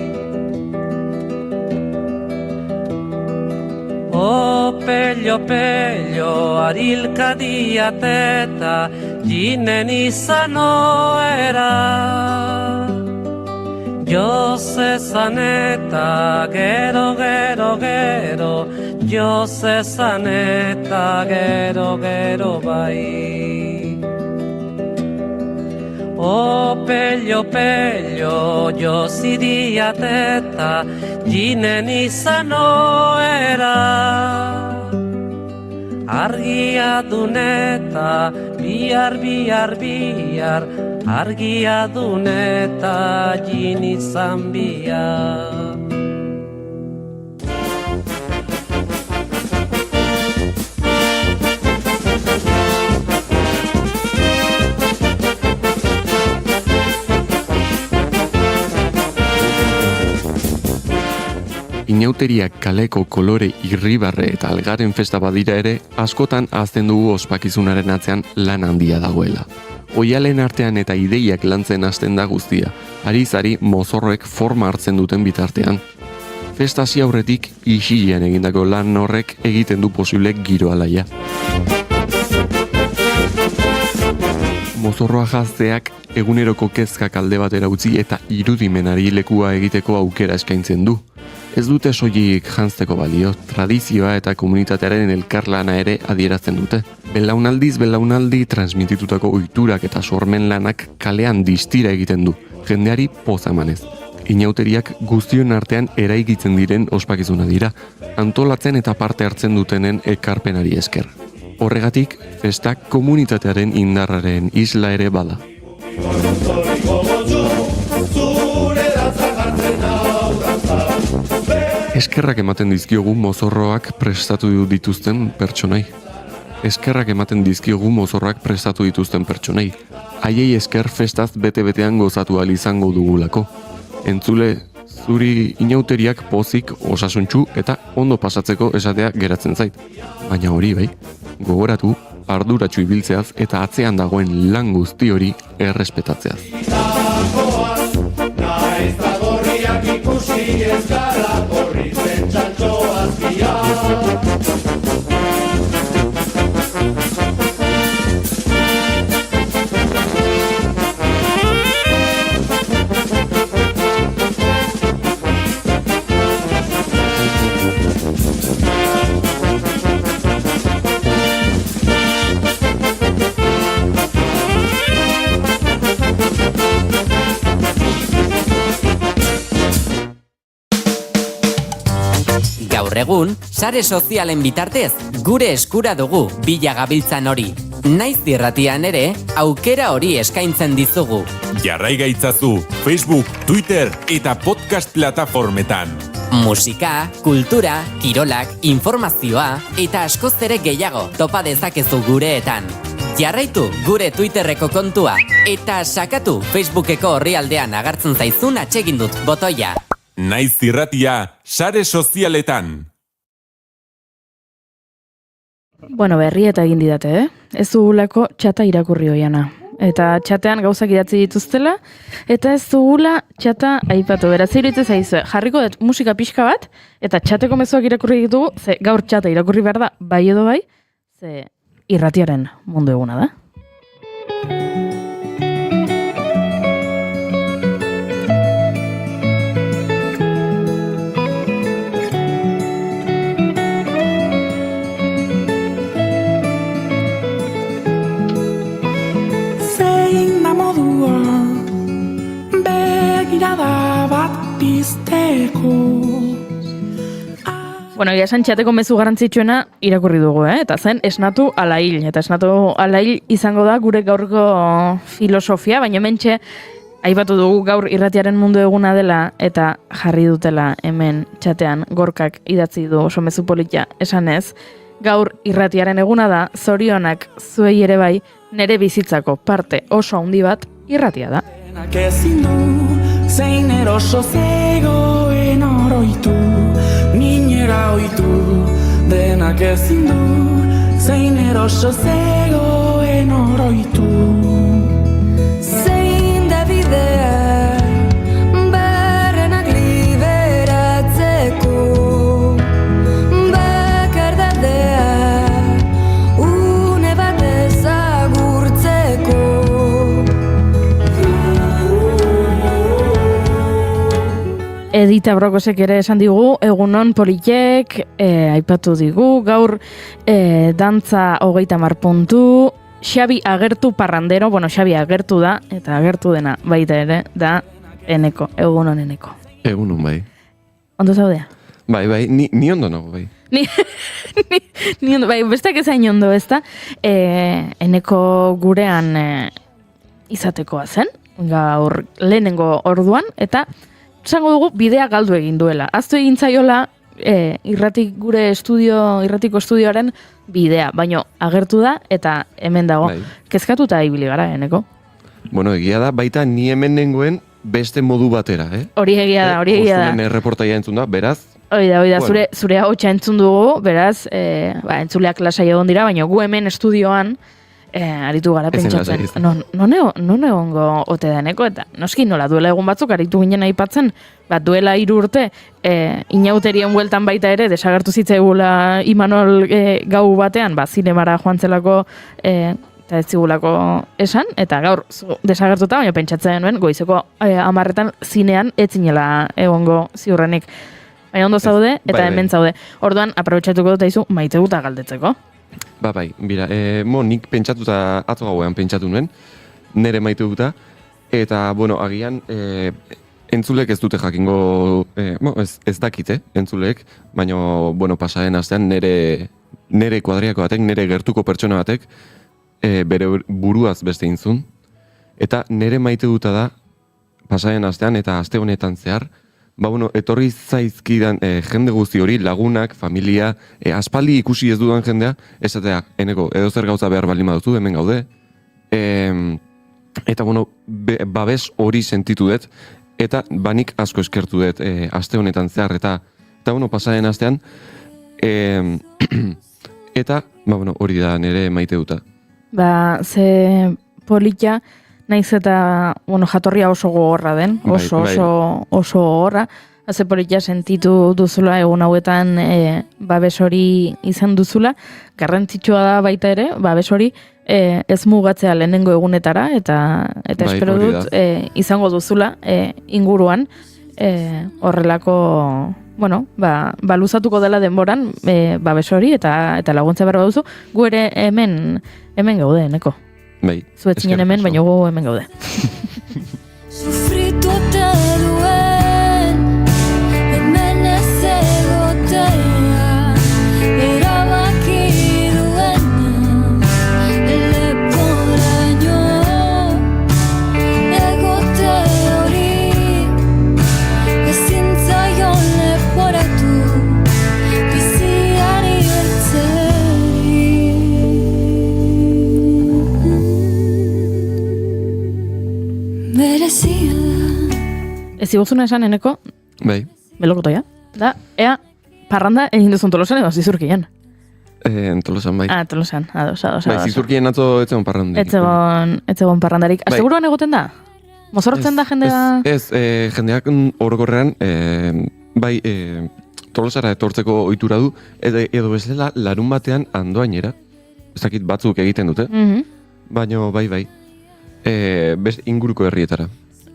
O pello, arilka diateta jinen izan oera. Josezan eta gero, Josezan eta gero bai. O pello, Josi diateta jinen izan oera. Argia duneta, bihar, argia duneta jin izan bihar. Inauteriak kaleko kolore irribarre eta algaren festa badira ere, askotan ahazten dugu ospakizunaren atzean lan handia dagoela. Oialen artean eta ideiak lantzen hasten da guztia, ari mozorroek forma hartzen duten bitartean. Festa hasi aurretik isilean egindako lan horrek egiten du posible giro alaia. Mozorroa jazteak eguneroko kezkak alde batera utzi eta irudimenari lekua egiteko aukera eskaintzen du. Ez dute soilik janzteko balio, tradizioa eta komunitatearen elkarlana ere adierazten dute. Belaunaldi transmititutako ohiturak eta sormen lanak kalean distira egiten du, jendeari poza emanez. Inauteriak guztion artean eraikitzen diren ospakizuna dira, antolatzen eta parte hartzen dutenen ekarpenari esker. Horregatik, festak komunitatearen indarraren isla ere bada. Eskerrak ematen dizkiogu mozorroak prestatu dituzten pertsonai. Haiei esker festaz bete-betean gozatu ahal izango dugulako. Entzule, zuri inauteriak pozik, osasuntsu eta ondo pasatzeko esatea geratzen zait. Baina hori bai, gogoratu, arduratsu ibiltzeaz eta atzean dagoen lan guzti hori errespetatzeaz. Ikusi ez gara horritzen txantxo azpia. Egun, sare sozialen bitartez, gure eskura dugu bila gabiltzan hori. Naiz irratian ere, aukera hori eskaintzen dizugu. Jarrai gaitzazu Facebook, Twitter eta podcast plataformetan. Musika, kultura, kirolak, informazioa eta askoz ere gehiago topa dezakezu gureetan. Jarraitu gure Twitterreko kontua eta sakatu Facebookeko orrialdean agertzen zaizun atsegin dut botoia. Naiz irratia, sare sozialetan. Bueno, berri eta egin didate, Ez dugulako txata irakurri hoiana. Eta txatean gauzak idatzi dituztela, eta ez dugula txata aipatu. Beraz, iruditzen zaizue, jarriko dut musika pixka bat, eta txateko mezuak irakurri ditugu, ze gaur txata irakurri behar da, bai edo bai, ze irratiaren mundu eguna da. Bueno, esan txateko mezu garrantzitsuena irakurri dugu, eta zen esnatu ala hil. Eta esnatu ala hil izango da gure gaurko filosofia, baina hementxe aipatu dugu gaur irratiaren mundu eguna dela eta jarri dutela hemen txatean Gorkak idatzi du oso mezu politia esanez. Gaur irratiaren eguna da, zorionak zuei ere bai, nere bizitzako parte oso handi bat irratia da. Ezin du, zein eroso zegoen oroitu, minera oitu, denak ezin du, zein eroso zegoen oroitu. Zein da bidea, barrenak liberatzeko, bakardadea, une bat ezagurtzeko. Edita Brokosek ere esan digu, egunon politek, aipatu digu, gaur dantza 30 puntu, Xabi agertu parrandero, bueno, Xabi agertu da, eta agertu dena baita ere, da Eneko, egunon Eneko. Egunon, bai. Ondo zaudea? Bai, ni ondo nago, bai. Ni ondo, bai, besteak ezain ondo, ezta? Eneko gurean izatekoa zen, gaur lehenengo orduan, eta esango dugu bidea galdu egin duela. Aztu egin zaiola irratiko estudioaren bidea, baino agertu da eta hemen dago. Bai. Kezkatuta ibili gara, Eneko. Bueno, egia da, baita ni hemen nengoen beste modu batera, Hori egia da. Ostunen erreportaia entzun da, beraz. Hori da, Bueno. zure ahotsa entzun dugu, beraz, entzuleak lasai egon dira, baina gu hemen estudioan aritu gara Ezen pentsatzen. lasai izan. Non egongo ote da Eneko, eta noski nola duela egun batzuk aritu ginen aipatzen, duela 3 urte inauterien bueltan baita ere desagertu zitzaigula Imanol gau batean, zinemara joan zelako eta ez zigulako esan, eta gaur desagertuta, baina pentsatzen nuen goizeko 10 zinean ez zinela egongo ziurrenik. Baina ondo zaude eta bai. hemen zaude. Orduan, aprobetxatuko dut aizu maite guta galdetzeko. Bai, mira, nik pentsatuta, atzo gauean pentsatu nuen, nere maite duta, eta, bueno, agian, entzulek ez dute jakingo, ez dakite, entzulek, baina, bueno, pasaren astean, nere kuadriako batek, nere gertuko pertsona batek, bere buruaz beste intzun, eta nere maite duta da, pasaren astean, eta aste honetan zehar, bueno, etorri zaizkidan jende guzti hori, lagunak, familia, aspaldi ikusi ez dudan jendea, esatea, Eneko, edo zer gauza behar baldin baduzu, hemen gaude. Eta, bueno, babes hori sentitu dut, eta banik asko eskertu dut aste honetan zehar, eta bueno, pasaren astean, eta, bueno, hori da nire maite duta. Ze polita, naiz eta, bueno, jatorria oso gogorra den, oso gogorra. Ze polita sentitu duzula egun hauetan babes hori izan duzula. Garrantzitsua da baita ere, babes hori ez mugatzea lehenengo egunetara, eta espero dut izango duzula inguruan horrelako, bueno, luzatuko dela denboran babes hori eta laguntza behar baduzu, gu ere hemen gaude, Eneko. Bai. Zuetzinen hemen, baina gu hemen gaude. Sufritu ote duen, hemen ez egotea, erabaki duena, leporaino, egote hori, ezin zaion leporatu, biziari berezia da. Ez iguzuna esan, Eneko, Bai. belokotoia, da, ea, parranda egin duzun Tolosan edo zizurkien. Tolosan, bai. Tolosan, ados. Bai, zizurkien atzo etzegon parrandarik. Etzegon parrandarik. Bai. Aseguruan egoten da? Mozorrotzen da jendea? Ez, jendeak orokorrean, bai, Tolosara etortzeko ohitura du, edo bezala larun batean andoainera, ez dakit batzuk egiten dute, baina bai, inguruko herrietara.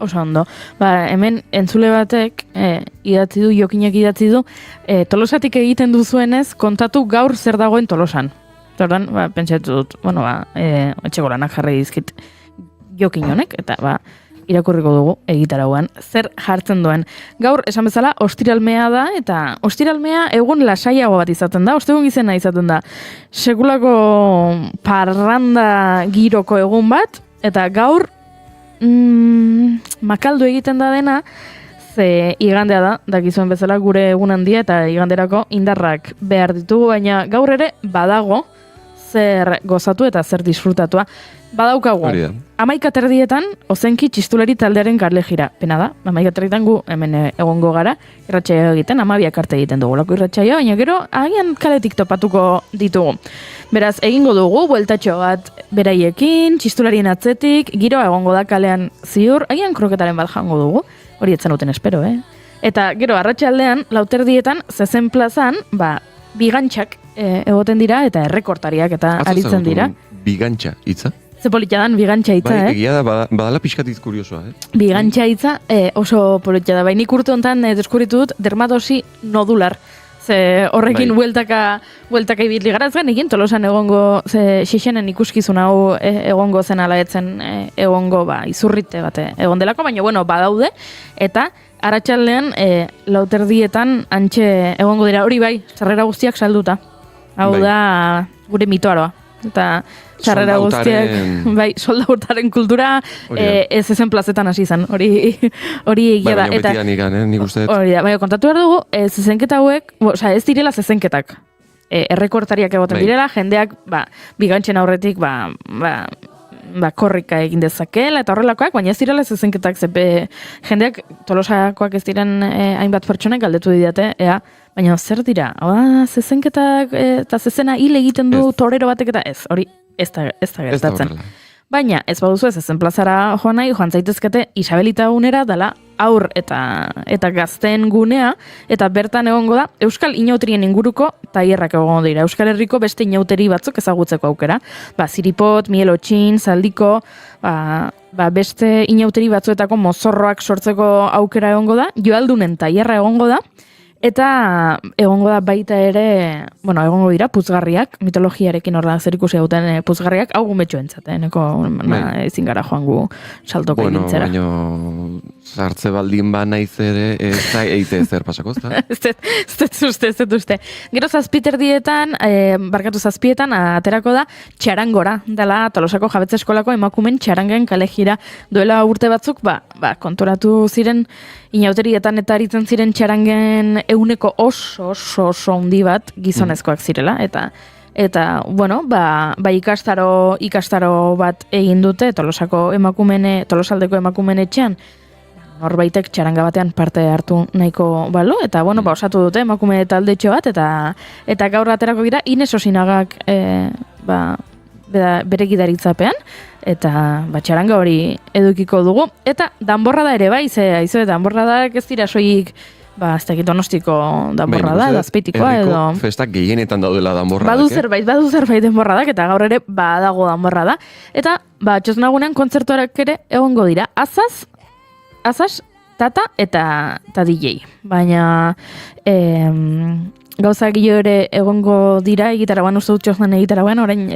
Oso ondo. Hemen entzule batek idatzi du, Jokinek idatzi du, Tolosatik egiten duzuenez, kontatu gaur zer dagoen Tolosan. Tordan, pentsatu dut, etxeko lanak jarri dizkit Jokin honek, eta irakurriko dugu egitarauan zer jartzen duen. Gaur, esan bezala, ostiralmea da, eta ostiralmea egun lasaiago bat izaten da, ostegun gizena izaten da. Sekulako parranda giroko egun bat, eta gaur makaldu egiten da dena, ze igandea da, dakizuen bezala gure egun handia eta iganderako indarrak behar ditugu, baina gaur ere badago zer gozatu eta zer disfrutatua. Badaukagu 11:30 ozenki txistulari taldearen karlejira. Pena da, 11:30 gu hemen egongo gara, irratsaio egiten, 12 arte egiten dugulako irratsaioa, baina gero agian kaletik topatuko ditugu. Beraz, egingo dugu, bueltatxo bat beraiekin, txistularien atzetik, giroa egongo da kalean ziur, agian kroketaren bat jango dugu, hori etzen duten espero, Eta gero, arratsaldean, 4:00 zezen plazan, bigantxak egoten dira, eta errekortariak eta aritzen dira. Bigantxa, hitza? Ze politia dan, bigantxa hitza, Egia da, badala pixkatiz kuriosoa, Bigantxa hitza oso politia da. Nik urte honetan deskubritu dut dermatosi nodular. Ze horrekin bueltaka ibili gara, ez egin Tolosan egongo, ze xixenen ikuskizun hau egongo zen ala etzen egongo izurrite bate egon delako, baina bueno, badaude, eta arratsaldean 4:00 antxe egongo dira, hori bai, sarrera guztiak salduta. Hau da gure mitoaroa. Eta sarrera guztiak, soldaurtaren kultura ez ezen plazetan hasi zen, hori egia da. Baina beti anigan, nik uste. Hori da, baina kontatu behar dugu, zezenketa hauek, ez direla zezenketak. Errekortariak egoten direla, jendeak, bigantxen aurretik, korrika egin dezakela eta horrelakoak, baina ez direla zezenketak, jendeak Tolosakoak ez diren hainbat pertsonek galdetu didate, baina zer dira, zezenketak eta zezena hil egiten du torero batek eta ez, hori ez da gertatzen. Baina ez baduzu zezen plazara joan nahi, joan zaitezkete Isabelita gunera dela aur eta gazteen gunea, eta bertan egongo da Euskal Inauterien inguruko tailerrak egongo dira. Euskal Herriko beste inauteri batzuk ezagutzeko aukera. Ziripot, mielotxin, zaldiko, beste inauteri batzuetako mozorroak sortzeko aukera egongo da, joaldunen tailerra egongo da, eta egongo da baita ere, egongo dira puzgarriak, mitologiarekin horra zer ikusi hauten puzgarriak, hau gumetxo entzat, ezin gara joan gu saltoko egintzera. Baina sartze baldin naiz ere, ez da eite zer pasako, ez da? Ez dut uste. Gero 7:00, aterako da txarangora, dela Tolosako Jabetza Eskolako emakumen txarangen kalejira. Duela urte batzuk, konturatu ziren inauterietan eta aritzen ziren txarangen euneko oso handi bat gizonezkoak zirela, eta ikastaro bat egin dute Tolosaldeko emakumen etxean, norbaitek txaranga batean parte hartu nahiko balu, eta osatu dute emakume taldetxo bat, eta gaur aterako dira Ines Osinagak bere gidaritzapean, eta txaranga hori edukiko dugu, eta danborrada ere bai, danborradak ez dira soilik ez dakit Donostiko danborrada, edo Azpeitikoa, edo... Herriko festak gehienetan daudela danborradak, Badu zerbait danborradak, eta gaur ere badago danborrada, eta txosnagunean kontzertuak ere egongo dira, Azaz, Tata eta DJ. Baina gauza gilo ere egongo dira egitaragoan, uste dut txosnan egitaragoan, orain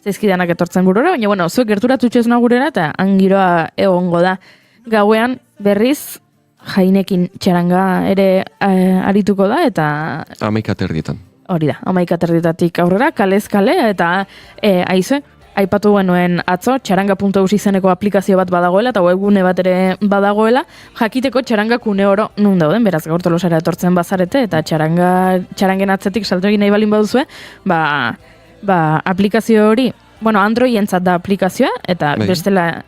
zaizkidanak etortzen burura, baina zuek gerturatu txosnagurera eta angiroa egongo da. Gauean berriz Jainekin txaranga ere arituko da, eta... 11:30. Hori da, 11:30 aurrera, kalez kale, eta aipatu genuen atzo, txaranga.eus izeneko aplikazio bat badagoela, eta webgune bat ere badagoela, jakiteko txarangak une oro nun dauden, beraz gaur Tolosara etortzen bazarete, eta txarangen atzetik salto egin nahi balin baduzue, aplikazio hori, Androidentzat da aplikazioa, eta bestela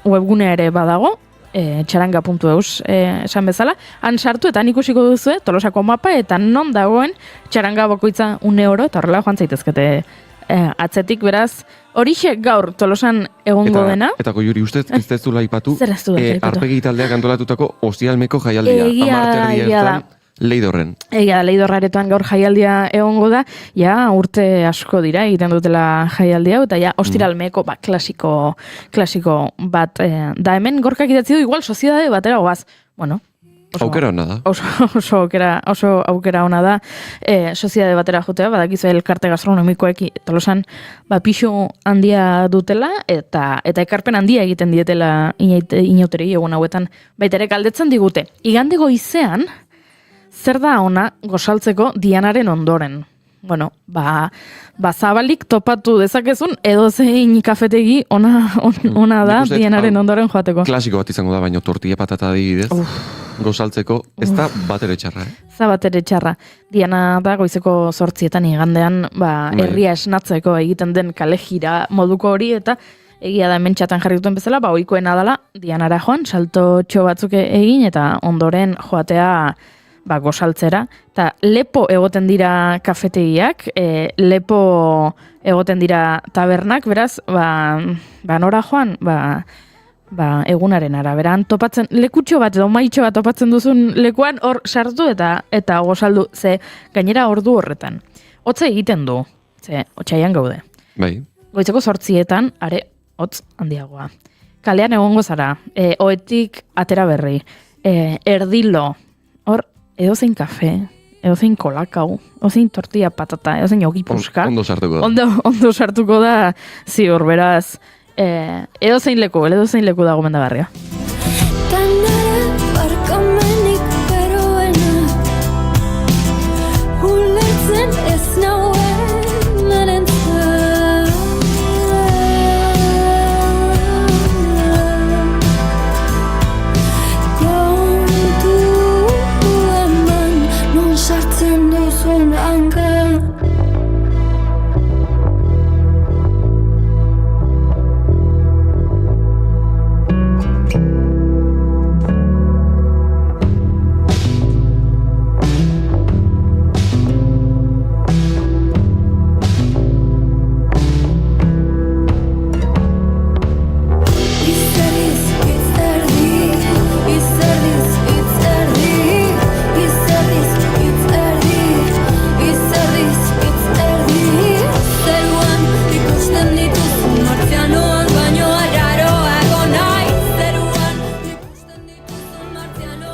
webgunea ere badago, txaranga.eus esan bezala, han sartu eta han ikusiko duzue Tolosako mapa eta non dagoen txaranga bakoitza une oro, eta horrela joan zaitezkete atzetik, beraz, horixe gaur Tolosan egongo dena. Eta Goiuri, ustez ez dezula aipatu, zer ez du aipatu? Arpegi taldeak antolatutako Ostialmeko jaialdia, 10:30 Leidorren. Leidorra aretoan gaur jaialdia egongo da, urte asko dira egiten dutela jaialdia, eta Ostiralmeko klasiko bat da hemen, gorkak idatzi du, igual soziedade batera goaz. Aukera hona da. Oso aukera hona da soziedade batera jotea, badakizu elkarte gastronomikoek Tolosan pixu handia dutela, eta ekarpen handia egiten dietela inauterei egun hauetan. Baita ere galdetzen digute, igande goizean, zer da ona gozaltzeko Dianaren ondoren? Zabalik topatu dezakezun, edo zein kafetegi ona da Dianaren ondoren joateko. Klasiko bat izango da, baina tortilla patata adibidez. Gozaltzeko, ez da batere txarra, Ez da batere txarra. Diana da goizeko 8:00 igandean, herria esnatzeko egiten den kalejira moduko hori, eta Egia da hemen txatan jarri duten bezala, ohikoena dela Dianara joan, saltotxo batzuk egin eta ondoren joatea gozaltzera. Eta lepo egoten dira kafetegiak, lepo egoten dira tabernak, beraz, nora joan, egunaren araberan topatzen, lekutxo bat edo maitxo bat topatzen duzun lekuan hor sartu eta gozaldu, ze gainera ordu horretan. Hotza egiten du, ze otsaian gaude. Bai. Goitzeko 8etan, are, hotz handiagoa. Kalean egongo zara, oetik atera berri, erdilo, hor, edozein kafe, edozein kolakau, edozein tortilla patata, edozein ogi puska. Ondo sartuko da. Ondo sartuko da, ziur, beraz, edozein leku da gomendagarria.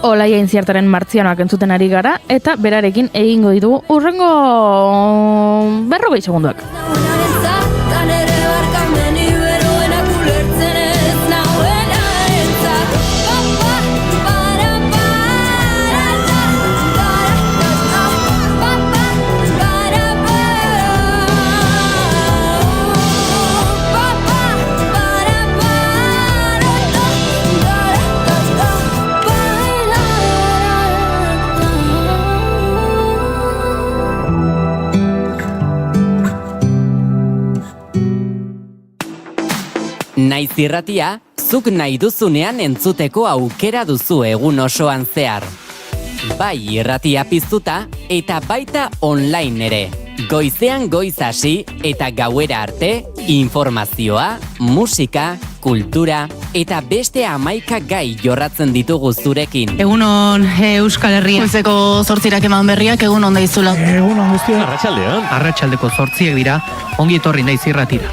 Olaia Intziartaren Martzianoak entzuten ari gara, eta berarekin egingo ditugu urrengo 40 segunduak. Naiz irratia, zuk nahi duzunean entzuteko aukera duzu egun osoan zehar. Bai irratia piztuta eta baita online ere. Goizean goiz hasi eta gauera arte, informazioa, musika, kultura eta beste 11 gai jorratzen ditugu zurekin. Egunon Euskal Herria. Goizeko 8 eman berriak egun onda izula. Egunon guztia. Arratsaldean. Arratsaldeko 8 dira, ongi etorri naiz irratira.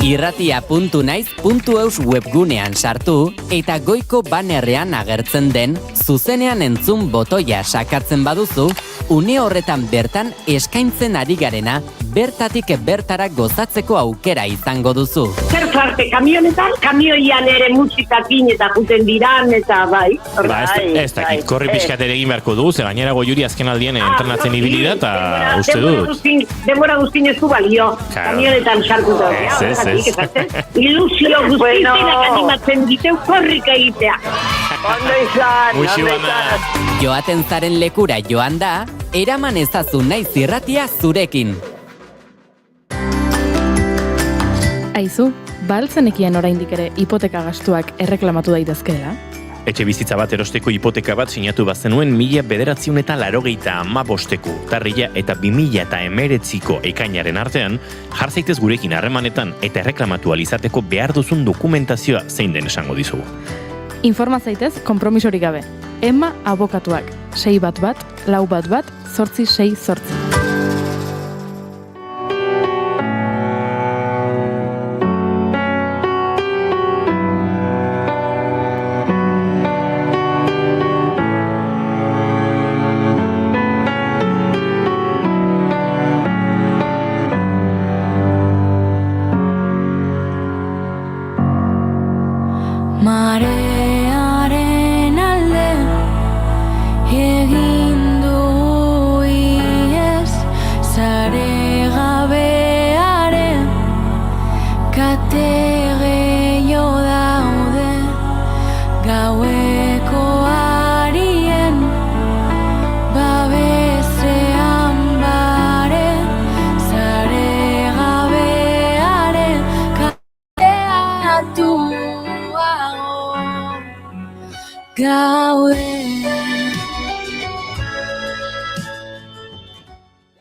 Irratia.naiz.eus webgunean sartu eta goiko banerrean agertzen den zuzenean entzun botoia sakatzen baduzu, une horretan bertan eskaintzen ari garena bertatik bertara gozatzeko aukera izango duzu. Zer zarte, kamionetan, kamioian ere musikakin eta juten diran eta bai. Ez dakit, korri pixkat ere egin beharko du, ze gainera Goiuri azken aldien entrenatzen ibili da eta uste dut. Denbora guztin ez du balio, kamionetan sartuta. Ilusio guztienak animatzen diteu korrika egitea. Ondo izan. Joaten zaren lekura joan da, eraman ezazu naiz irratia zurekin. Aizu, baltzenekien oraindik ere hipoteka gastuak erreklamatu daitezkeela? Etxe bizitza bat erosteko hipoteka bat sinatu bazenuen 1995 urtarrila eta 2019ko ekainaren artean, jar zaitez gurekin harremanetan eta erreklamatu alizateko behar duzun dokumentazioa zein den esango dizugu. Informa zaitez konpromisorik gabe. Emma abokatuak, 611 411 868. Marearen alde egin du ihes gaude.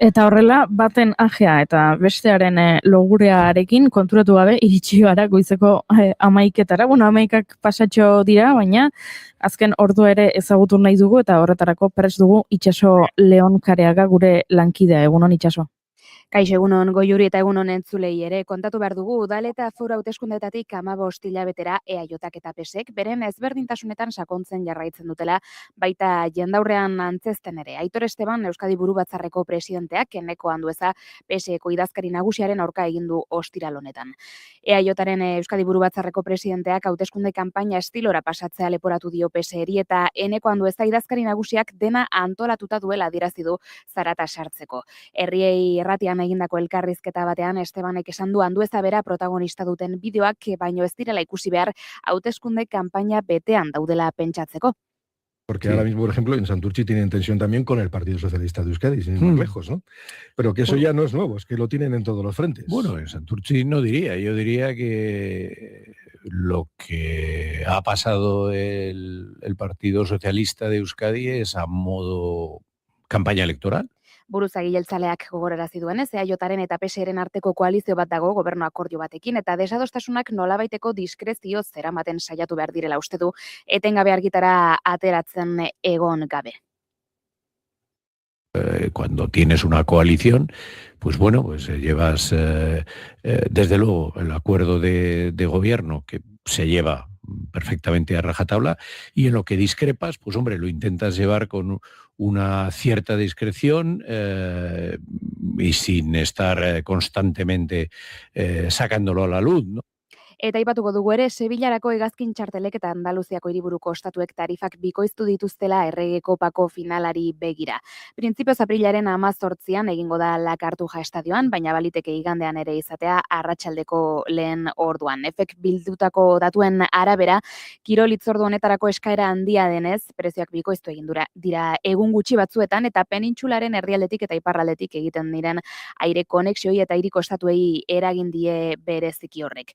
Eta horrela, baten ajea eta bestearen logurearekin konturatu gabe iritsi gara goizeko 11:00. Bueno, 11:00 pasatxo dira, baina azken ordu ere ezagutu nahi dugu eta horretarako prest dugu Itxaso Leon Kareaga gure lankidea. Egunon Itxaso. Kaixo, egunon Goiuri eta egunon entzulei ere kontatu behar dugu udal eta foru hauteskundeetatik 15 hilabetera EAJak eta PSek beren ezberdintasunetan sakontzen jarraitzen dutela, baita jendaurrean antzezten ere. Aitor Esteban Euskadi Burubatzarreko presidenteak Eneko Andueza PSeko idazkari nagusiaren aurka egin du ostiral honetan. EAJaren Euskadi Burubatzarreko presidenteak hauteskunde kanpaina estilora pasatzea leporatu dio PSeri eta Eneko Andueza idazkari nagusiak dena antolatuta duela adierazi du zarata sartzeko. Herriei erratian egindako elkarrizketa batean Estebanek esan du Andueza bera protagonista duten bideoak baino ez direla ikusi behar hauteskunde kanpaina betean daudela pentsatzeko. Porque ahora mismo, por ejemplo, en Santurtzi tienen tensión también con el Partido Socialista de Euskadi, sin ir más lejos, ¿no? Pero que eso ya no es nuevo, es que lo tienen en todos los frentes. Bueno, en Santurtzi no diría, yo diría que lo que ha pasado el Partido Socialista de Euskadi es a modo campaña electoral. Buruzagi jeltzaleak gogorarazi duenez, EAJaren eta PSren arteko koalizio bat dago gobernu akordio batekin eta desadostasunak nolabaiteko diskrezio zeramaten saiatu behar direla uste du, etengabe argitara ateratzen egon gabe. Cuando tienes una coalición, pues bueno, pues llevas desde luego el acuerdo de gobierno que se lleva perfectamente a rajatabla y en lo que discrepas, pues hombre, lo intentas llevar con una cierta discreción y sin estar constantemente sacándolo a la luz, ¿no? Eta aipatuko dugu ere, Sevillarako hegazkin txartelek eta Andaluziako hiriburuko ostatuek tarifak bikoiztu dituztela Errege Kopako finalari begira. Printzipioz aprilaren 18an egingo da Lakartuja estadioan, baina baliteke igandean ere izatea arratsaldeko lehen orduan. Efek bildutako datuen arabera, kirol hitzordu honetarako eskaera handia denez, prezioak bikoiztu egin dira egun gutxi batzuetan eta penintsularen herrialdetik eta iparraldetik egiten diren aire konexioi eta hiriko estatuei eragin die bereziki horrek.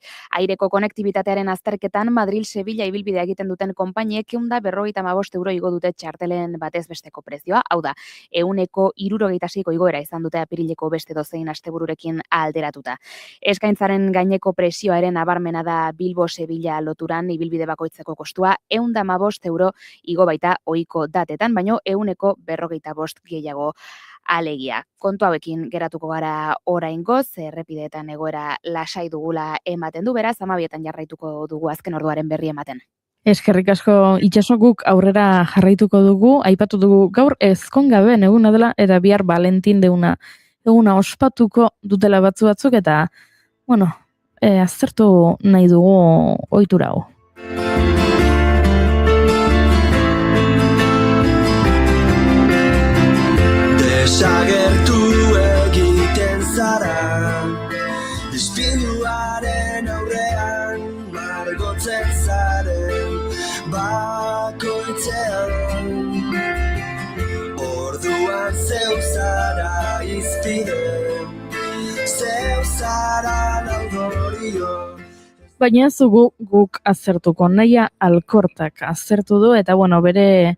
Aireko konektibitatearen azterketan Madril-Sevilla ibilbidea egiten duten konpainiek 155 euro igo dute txartelen batez besteko prezioa, hau da, 166 igoera izan dute apirileko beste dozein astebururekin alderatuta. Eskaintzaren gaineko presioaren nabarmena da Bilbo-Sevilla loturan ibilbide bakoitzeko kostua 115 euro igo baita ohiko datetan, baino 145 gehiago alegia. Kontu hauekin geratuko gara oraingoz, errepideetan egoera lasai dugula ematen du, beraz, 12etan jarraituko dugu azken orduaren berri ematen. Eskerrik asko Itxaso, guk aurrera jarraituko dugu, aipatu dugu gaur ezkongaben eguna dela eta bihar Valentin deuna eguna ospatuko dutela batzuk eta, bueno, aztertu nahi dugu ohitura hau. Desagertu egiten zara, ispiluaren aurrean margotzen zaren bakoitzean. Orduan zeu zara izpide, zeu zara laudorio. Baina ez dugu guk azertuko, Naia Alkortak azertu du eta bueno, bere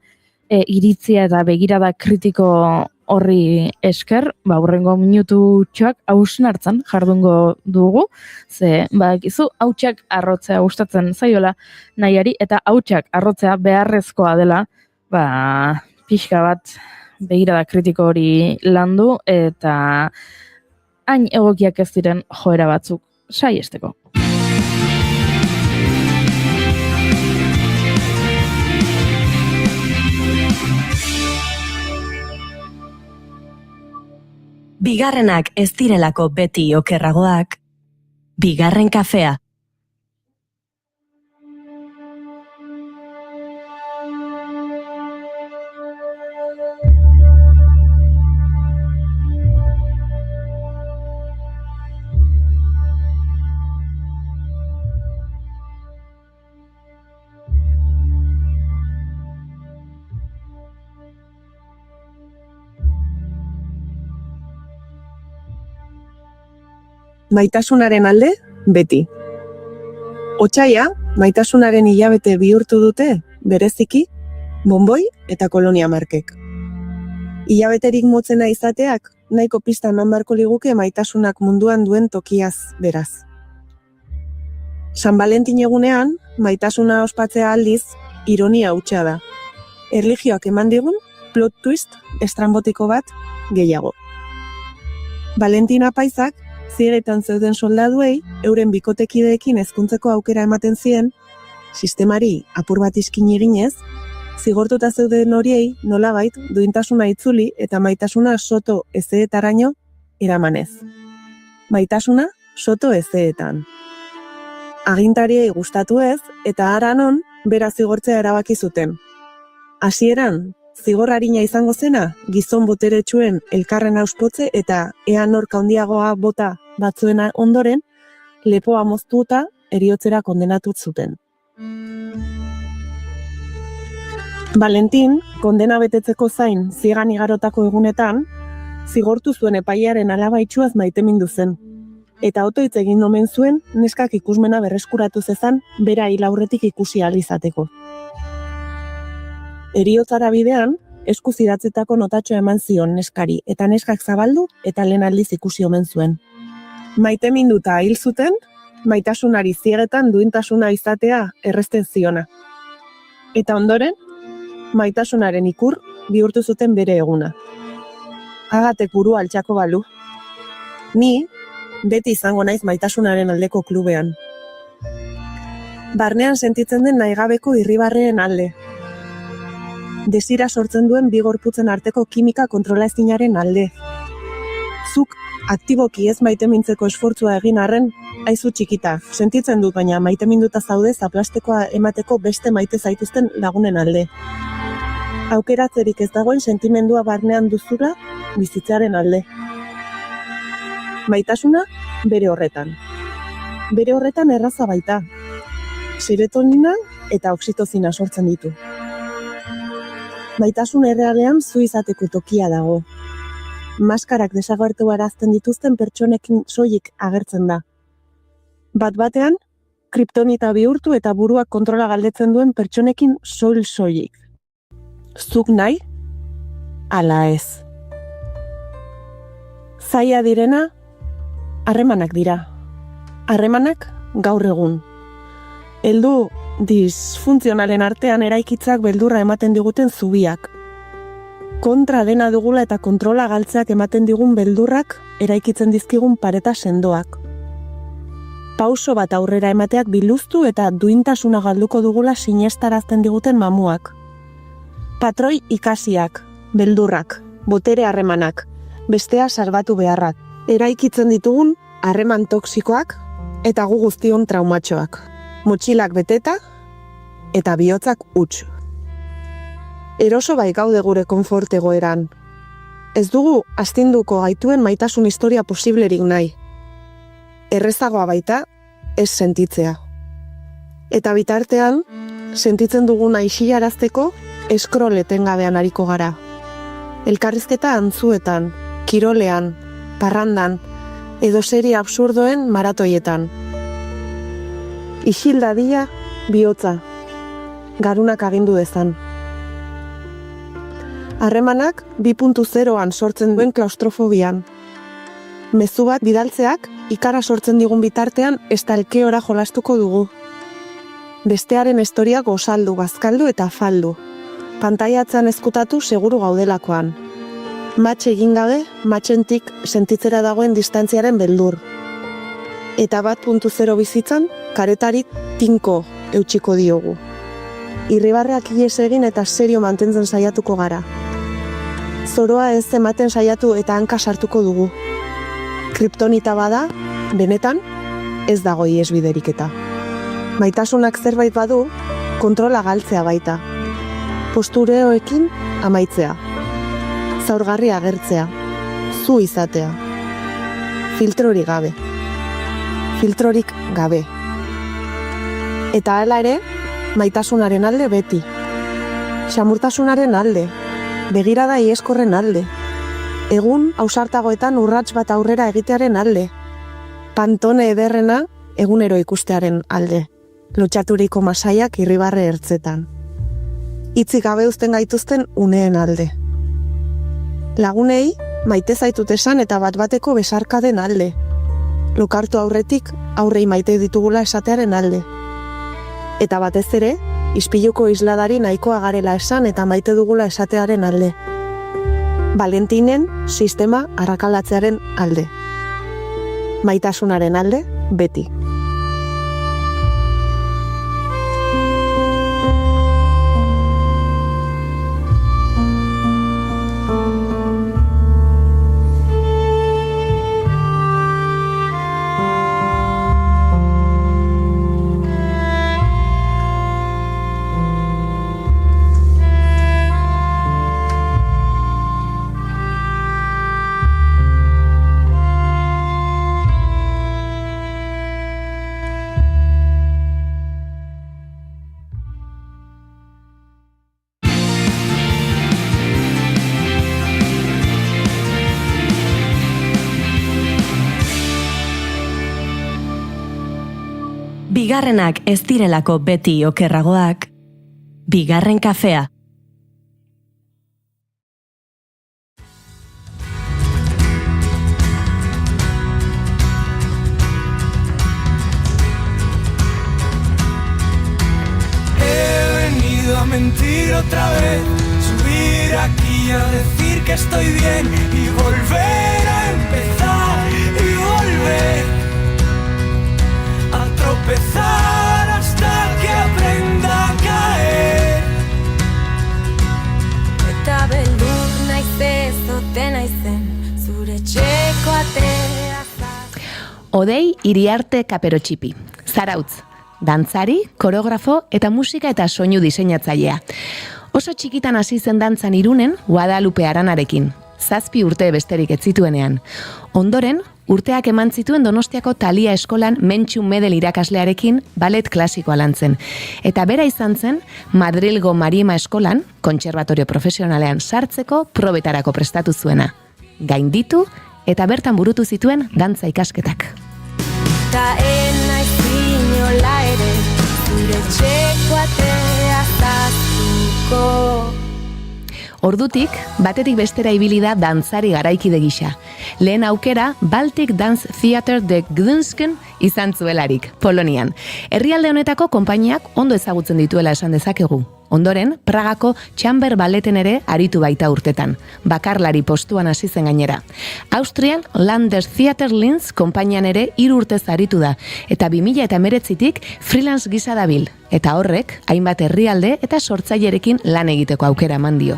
iritzia eta begirada kritiko horri esker, hurrengo minututxoak hausnartzan jardungo dugu, ze badakizu hautsak arrotzea gustatzen zaiola Naiari eta hautsak arrotzea beharrezkoa dela, pixka bat begirada kritiko hori landu eta hain egokiak ez diren joera batzuk saiesteko. Bigarrenak ez direlako beti okerragoak, bigarren kafea. Maitasunaren alde, beti. Otsaia, maitasunaren hilabete bihurtu dute, bereziki, Bonboi eta Kolonia markek. Hilabeterik motzena izateak, nahiko pista eman beharko liguke maitasunak munduan duen tokiaz beraz. San Valentin egunean, maitasuna ospatzea aldiz, ironia hutsa da. Erlijioak eman digun, plot twist estrambotiko bat gehiago. Valentina Paizak, ziegetan zeuden soldaduei, euren bikotekideekin ezkuntzeko aukera ematen zien, sistemari apur bat iskini eginez, zigortuta zeuden horiei nolabait duintasuna itzuli eta maitasuna soto ezeetaraino eramanez. Maitasuna soto ezeetan. Agintariei gustatu ez eta haranon bera zigortzea erabaki zuten. Hasieran, zigor arina izango zena, gizon boteretsuen elkarren auspotze eta ea nork handiagoa bota batzuena ondoren, lepoa moztuta heriotzera kondenatut zuten. Valentin, kondena betetzeko zain ziegan igarotako egunetan, zigortu zuen epailearen alaba itxuaz maitemindu zen. Eta otoitz egin omen zuen, neskak ikusmena berreskuratu zezan, bera hil aurretik ikusi ahal izateko. Heriotzara bidean, eskuz idatzetako notatxoa eman zion neskari, eta neskak zabaldu eta lehen aldiz ikusi omen zuen. Maiteminduta hil zuten, maitasunari ziegetan duintasuna izatea errezten ziona. Eta ondoren, maitasunaren ikur bihurtu zuten bere eguna. Agatek burua altxako balu. Ni, beti izango naiz maitasunaren aldeko klubean. Barnean sentitzen den nahigabeko irribarreen alde. Desira sortzen duen bi gorputzen arteko kimika kontrolaezinaren alde. Zuk aktiboki ez maitemintzeko esfortzua egin arren, aizu txikita, sentitzen dut baina maiteminduta zaude zaplastekoa emateko beste maite zaituzten lagunen alde. Aukeratzerik ez dagoen sentimendua barnean duzula bizitzaren alde. Maitasuna bere horretan. Bere horretan erraza baita. Serotonina eta oxitozina sortzen ditu. Maitasun errealean zu izateko tokia dago. Maskarak desagertu arazten dituzten pertsonekin soilik agertzen da. Bat-batean, kriptonita bihurtu eta buruak kontrola galdetzen duen pertsonekin soilik. Zuk nahi, ala ez. Zaila direna, harremanak dira. Harremanak gaur egun. Heldu disfuntzionalen artean eraikitzak beldurra ematen diguten zubiak. Kontra dena dugula eta kontrola galtzeak ematen digun beldurrak eraikitzen dizkigun pareta sendoak. Pauso bat aurrera emateak biluztu eta duintasuna galduko dugula sinestarazten diguten mamuak. Patroi ikasiak, beldurrak, botere harremanak, bestea salbatu beharrak. Eraikitzen ditugun harreman toksikoak eta gu guztion traumatxoak. Motxilak beteta eta bihotzak huts. Eroso bai gaude gure konfort egoeran. Ez dugu astinduko gaituen maitasun historia posiblerik nahi. Errezagoa baita ez sentitzea. Eta bitartean, sentitzen duguna isilarazteko eskrol etengabean ariko gara. Elkarrizketa antzuetan, kirolean, parrandan, edo serie absurdoen maratoietan. Isil dadila, bihotza, garunak agindu dezan. Harremanak 2.0an sortzen duen klaustrofobian. Mezu bat bidaltzeak ikara sortzen digun bitartean estalkeora jolastuko dugu. Bestearen historiak osaldu, bazkaldu eta faldu. Pantaiatzean ezkutatu seguru gaudelakoan. Matxe egin gabe, matxentik sentitzera dagoen distantziaren beldur. Eta 1.0 bizitzan, karetarik tinko eutxiko diogu. Irribarreak ies egin eta serio mantentzen saiatuko gara. Zoroa ez ematen saiatu eta hanka sartuko dugu. Kriptonita bada, benetan, ez dago iesbiderik eta. Maitasunak zerbait badu, kontrola galtzea baita. Postureoekin amaitzea. Zaurgarri agertzea. Zu izatea. Filtrorik gabe. Filtrorik gabe. Eta hala ere, maitasunaren alde beti. Xamurtasunaren alde. Begirada ieskorren alde. Egun ausartagoetan urrats bat aurrera egitearen alde. Pantone ederrena egunero ikustearen alde. Lotxaturiko masaiak irribarre ertzetan. hitzik gabe uzten gaituzten uneen alde. Lagunei, maite zaitut esan eta bat-bateko besarkaden alde. Lokartu aurretik, aurrei maite ditugula esatearen alde. Eta batez ere, ispiluko isladari nahikoa garela esan eta maite dugula esatearen alde. Valentinen sistema arrakalatzearen alde. Maitasunaren alde, beti. Bigarrenak ez direlako beti okerragoak, bigarren kafea. He venido a mentir otra vez, subir aquí a decir que estoy bien y volver a empezar y volver a tropezar hasta que aprenda a caer. Eta beldur naiz ezote naizen, zure txeko atea. Odei Iriarte Kaperotxipi, Zarautz, dantzari, koreografo eta musika eta soinu diseinatzailea. Oso txikitan hasi zen dantzan Irunen, Guadalupe Aranarekin, 7 urte besterik ez zituenean. Ondoren, urteak eman zituen Donostiako Talia eskolan Mentxu Medel irakaslearekin ballet klasikoa lantzen. Eta bera izan zen, Madrilgo Marima eskolan, kontserbatorio profesionalean sartzeko probetarako prestatu zuena. Gainditu eta bertan burutu zituen dantza ikasketak. Ta enaiz inola ere, zure txeko atea zaztuko. Ordutik, batetik bestera ibili da dantzari garaikide gisa. Lehen aukera, Baltic Dance Theater de Gdynsken izan zuelarik, Polonian. Herrialde honetako konpainiak ondo ezagutzen dituela esan dezakegu. Ondoren, Pragako Chamber Balleten ere aritu baita urtetan. Bakarlari postuan hasi zen gainera. Austrian Landestheater Linz konpainian ere 3 urtez aritu da. Eta 2019tik freelance gisa dabil. Eta horrek, hainbat herrialde eta sortzailerekin lan egiteko aukera eman dio.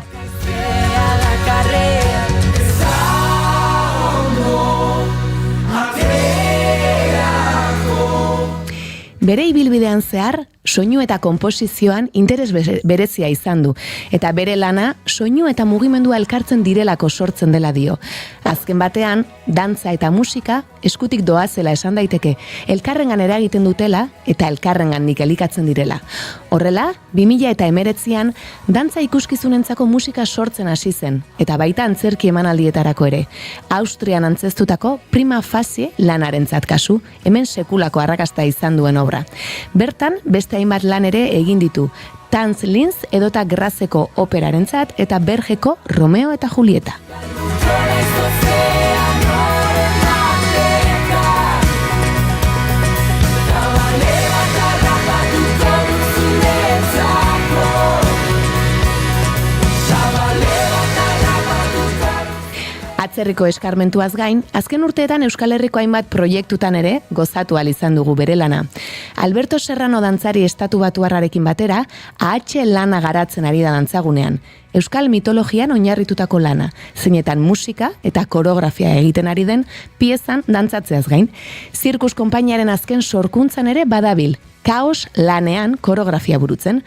Bere ibilbidean zehar, soinu eta konposizioan interes berezia izan du, eta bere lana soinu eta mugimendua elkartzen direlako sortzen dela dio. Azken batean, dantza eta musika eskutik doazela esan daiteke, elkarrengan eragiten dutela eta elkarrengandik elikatzen direla. Horrela, 2019an dantza ikuskizunentzako musika sortzen hasi zen, eta baita antzerki emanaldietarako ere. Austrian antzeztutako Prima Facie lanarentzat kasu, hemen sekulako arrakasta izan duen obra. Bertan, beste hainbat lan ere egin ditu, Tanz Linz edota Grazeko operarentzat eta Bergeko Romeo eta Julieta. Atzerriko eskarmentuaz gain, azken urteetan Euskal Herriko hainbat proiektutan ere gozatu ahal izan dugu bere lana. Alberto Serrano dantzari estatubatuarrarekin batera, AH lana garatzen ari da dantzagunean. Euskal mitologian oinarritutako lana, zeinetan musika eta koreografia egiten ari den piezan dantzatzeaz gain. Zirkus konpainiaren azken sorkuntzan ere badabil, Kaos lanean koreografia burutzen.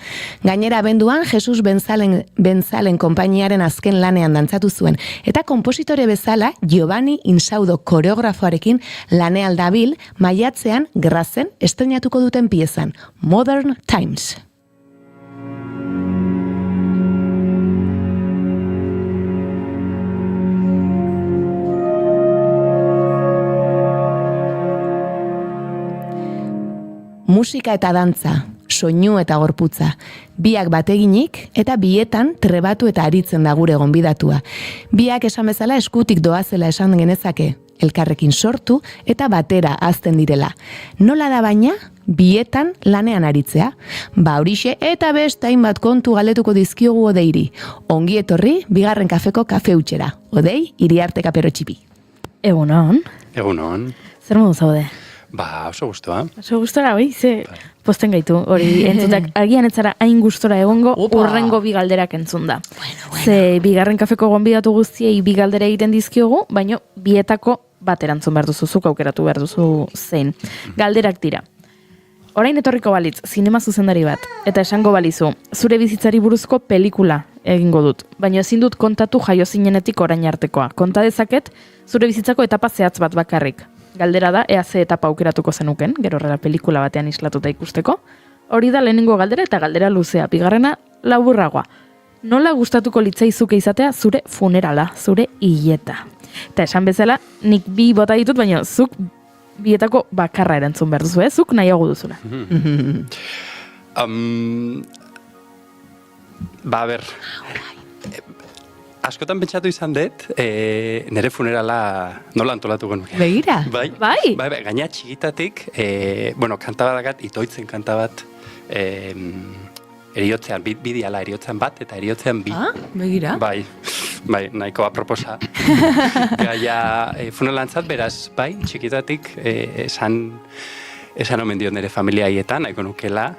Gainera abenduan Jesus Benzalen konpainiaren azken lanean dantzatu zuen, eta konpositore bezala Giovanni Insaudo koreografoarekin lanean dabil maiatzean Grazen estrenatuko duten piezan, Modern Times. Musika eta dantza, soinu eta gorputza. Biak bateginik eta bietan trebatu eta aritzen da gure gonbidatua. Biak esan bezala eskutik doazela esan genezake, elkarrekin sortu eta batera hazten direla. Nola da baina, bietan lanean aritzea. Horixe eta beste hainbat kontu galdetuko dizkiogu Odeiri. Ongi etorri, bigarren kafeko kafe utxera. Odei, Iriarte Kapero Txipi. Egunon. Egunon. Zer modu zaude? Oso gustora. Oso gustora, ze posten gaitu, hori entzutak. Agian etzara hain gustora egongo, urrengo bi galderak entzun da. Ze bigarren kafeko gonbidatu guztiei bi galdera egiten dizkiogu, baino bietako bat erantzun behar duzu, zuk aukeratu behar duzu zein. Galderak dira. Orain etorriko balitz, zinema zuzendari bat, eta esango balizu, zure bizitzari buruzko pelikula egingo dut, baina ezin dut kontatu jaio zinenetik orain artekoa. Konta dezaket, zure bizitzako etapa zehatz bat bakarrik. Galdera da, ea ze etapa aukeratuko zenuken, gero horrela pelikula batean islatuta ikusteko. Hori da lehenengo galdera eta galdera luzea, bigarrena laburragoa. Nola gustatuko litzaizuke izatea zure funerala, zure hileta. Eta esan bezala, nik bi bota ditut, baina zuk bietako bakarra erantzun behar duzu, zuk nahiago duzuna. Askotan pentsatu izan dut, nire funerala nola antolatuko nuke. Begira? Bai. Gaina txikitatik, kanta bat dakat, itoitzen kanta bat, eriotzean, bidiala eriotzean bat, eta eriotzean bi. Begira? Bai, nahiko aproposa. Gaia funeralantzat, beraz, txikitatik, esan omen diot nire familia haietan, nahiko nukela,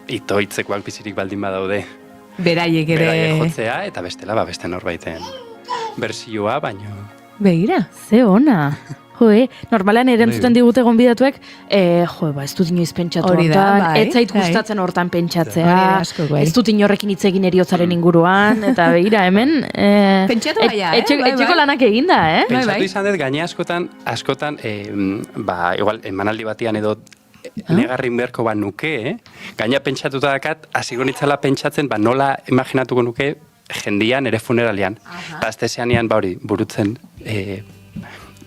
itoitzekoak bizirik baldin badaude. Beraiek ere... Beraiek jotzea, eta bestela, beste norbaiten bersioa, baino... Begira, ze ona. Normalean erantzuten digute gonbidatuek, ez dut inoiz pentsatu hortan, ez zait gustatzen hortan pentsatzea, ez dut inorrekin hitz egin eriotzaren inguruan, eta begira, hemen... Pentsatu baina, etxeko lanak eginda, Pentsatu izan dut, gaine askotan, igual, emanaldi batian edo negarrin beharko nuke, gaina pentsatuta dakat, hasiko nitzala pentsatzen, nola imaginatuko nuke jendian ere funeralian. Aztezean burutzen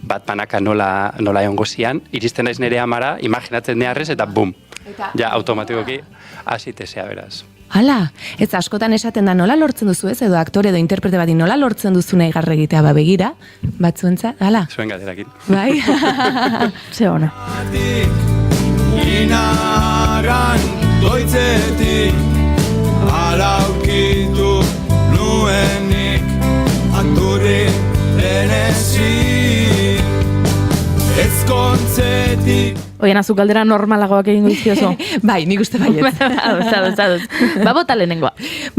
bat banaka nola egongo zian, iristen naiz nire amara, imaginatzen neharrez, eta bum! Ja, automatikoki hasitezea beraz. Hala, ez askotan esaten da nola lortzen duzu ez, edo aktore edo interprete bati nola lortzen duzu nahi garregitea begira, batzuentza, hala? Zuen galderakin. Bai? Ze ona. Inaran doitzetik alaukitu nuenik aturri denezi ezkontzetik. Oien, azuk galdera normalagoak egingo dizkiozu? Bai, nik uste baiet. Aduz. Bota lehenengoa.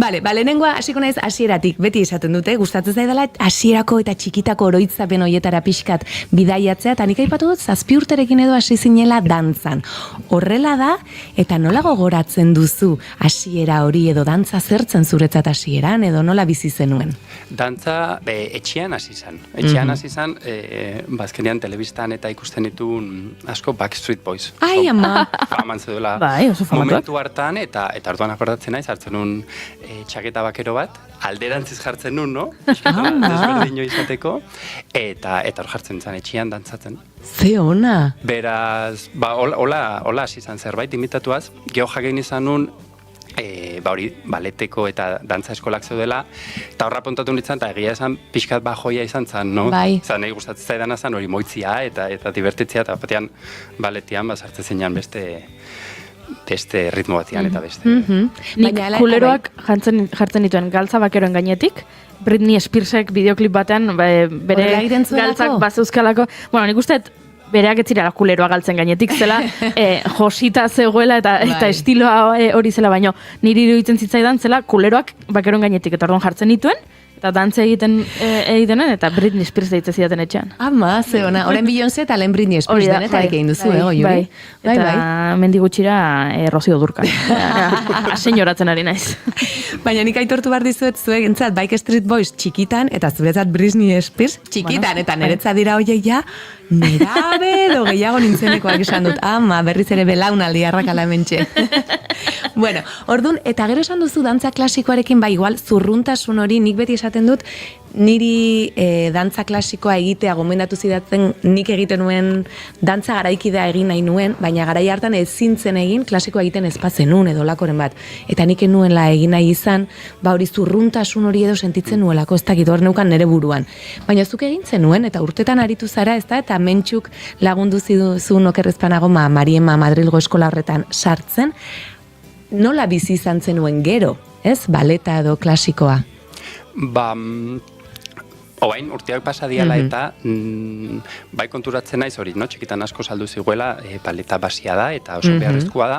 Lehenengoa hasiko naiz hasieratik, beti esaten dute, gustatzen zaidala hasierako eta txikitako oroitzapen hoietara pixkat bidaiatzea, eta nik aipatu dut 7 urterekin edo hasi zinela dantzan. Horrela da, eta nola gogoratzen duzu hasiera hori edo dantza zertzen zuretzat hasieran, edo nola bizi zenuen? Dantza etxean hasi zan. Etxean hasi zan, bazkenean telebistan eta ikusten ditun asko Backstreet Boys. Ai, ama! Faman zedula momentu hartan, eta orduan akordatzen naiz, hartzen nun txaketa bakero bat, alderantziz jartzen nun, no? Desberdino izateko, eta hor jartzen zan etxean dantzatzen. Ze ona! Beraz, hola hasi zan zerbait imitatuaz, geho jakein izan nun, baleteko eta dantza eskolak zeudela, eta horra pontatu nintzen, eta egia esan pixkat bajoia izan zen, no? Bai. Zan, nahi gustatzen zaidana zen hori moitzia eta divertitzea, eta batean baletian sartzen zeinan beste ritmo batian eta beste. Nik kuleroak jartzen dituen galtza bakeroen gainetik, Britney Spearsek videoklip batean bere galtzak bazeuzkalako, nik uste bereak ez zirela kuleroa galtzen gainetik zela, josita zegoela eta estiloa hori zela, baino niri iruditzen zitzaidan zela kuleroak bakeron gainetik, eta orduan jartzen dituen, eta dantze egitenen, eta Britney Spears deitzen zidaten etxean. Ama, ze ona, orain Beyoncé eta lehen Britney Spears denetarek egin duzu, Juri? Eta mendigutxira Rocío Durcal. Asenyoratzen ari naiz. Baina nik aitortu behar dizuet zuek entzat Backstreet Boys txikitan, eta zuretzat Britney Spears txikitan, eta niretzat dira hoiek ja, nerabe edo gehiago nintzenekoak esan dut, ama, berriz ere belaunaldi arrakala hementxe. Bueno, orduan, eta gero esan duzu dantza klasikoarekin, igual, zurruntasun hori, nik beti esaten dut, niri dantza klasikoa egitea gomendatu zidatzen, nik egiten nuen dantza garaikidea egin nahi nuen, baina garai hartan ezintzen egin klasikoa egiten espazenun edo lakoren bat. Eta nik nuela egin nahi izan, hori zurruntasun hori edo sentitzen nuelako, ez dakit hor neukan nere buruan. Baina zuk egin zenuen, eta urtetan aritu zara, ez da, eta mentxuk lagundu zizun okerrezpanago Mariema Madrilgo eskola horretan sartzen, nola bizi izan zenuen gero, ez, baleta edo klasikoa? Oain, urteak pasa diala eta bai konturatzen naiz hori, txikitan asko saldu ziguela, baleta basia da eta oso beharrezkoa da.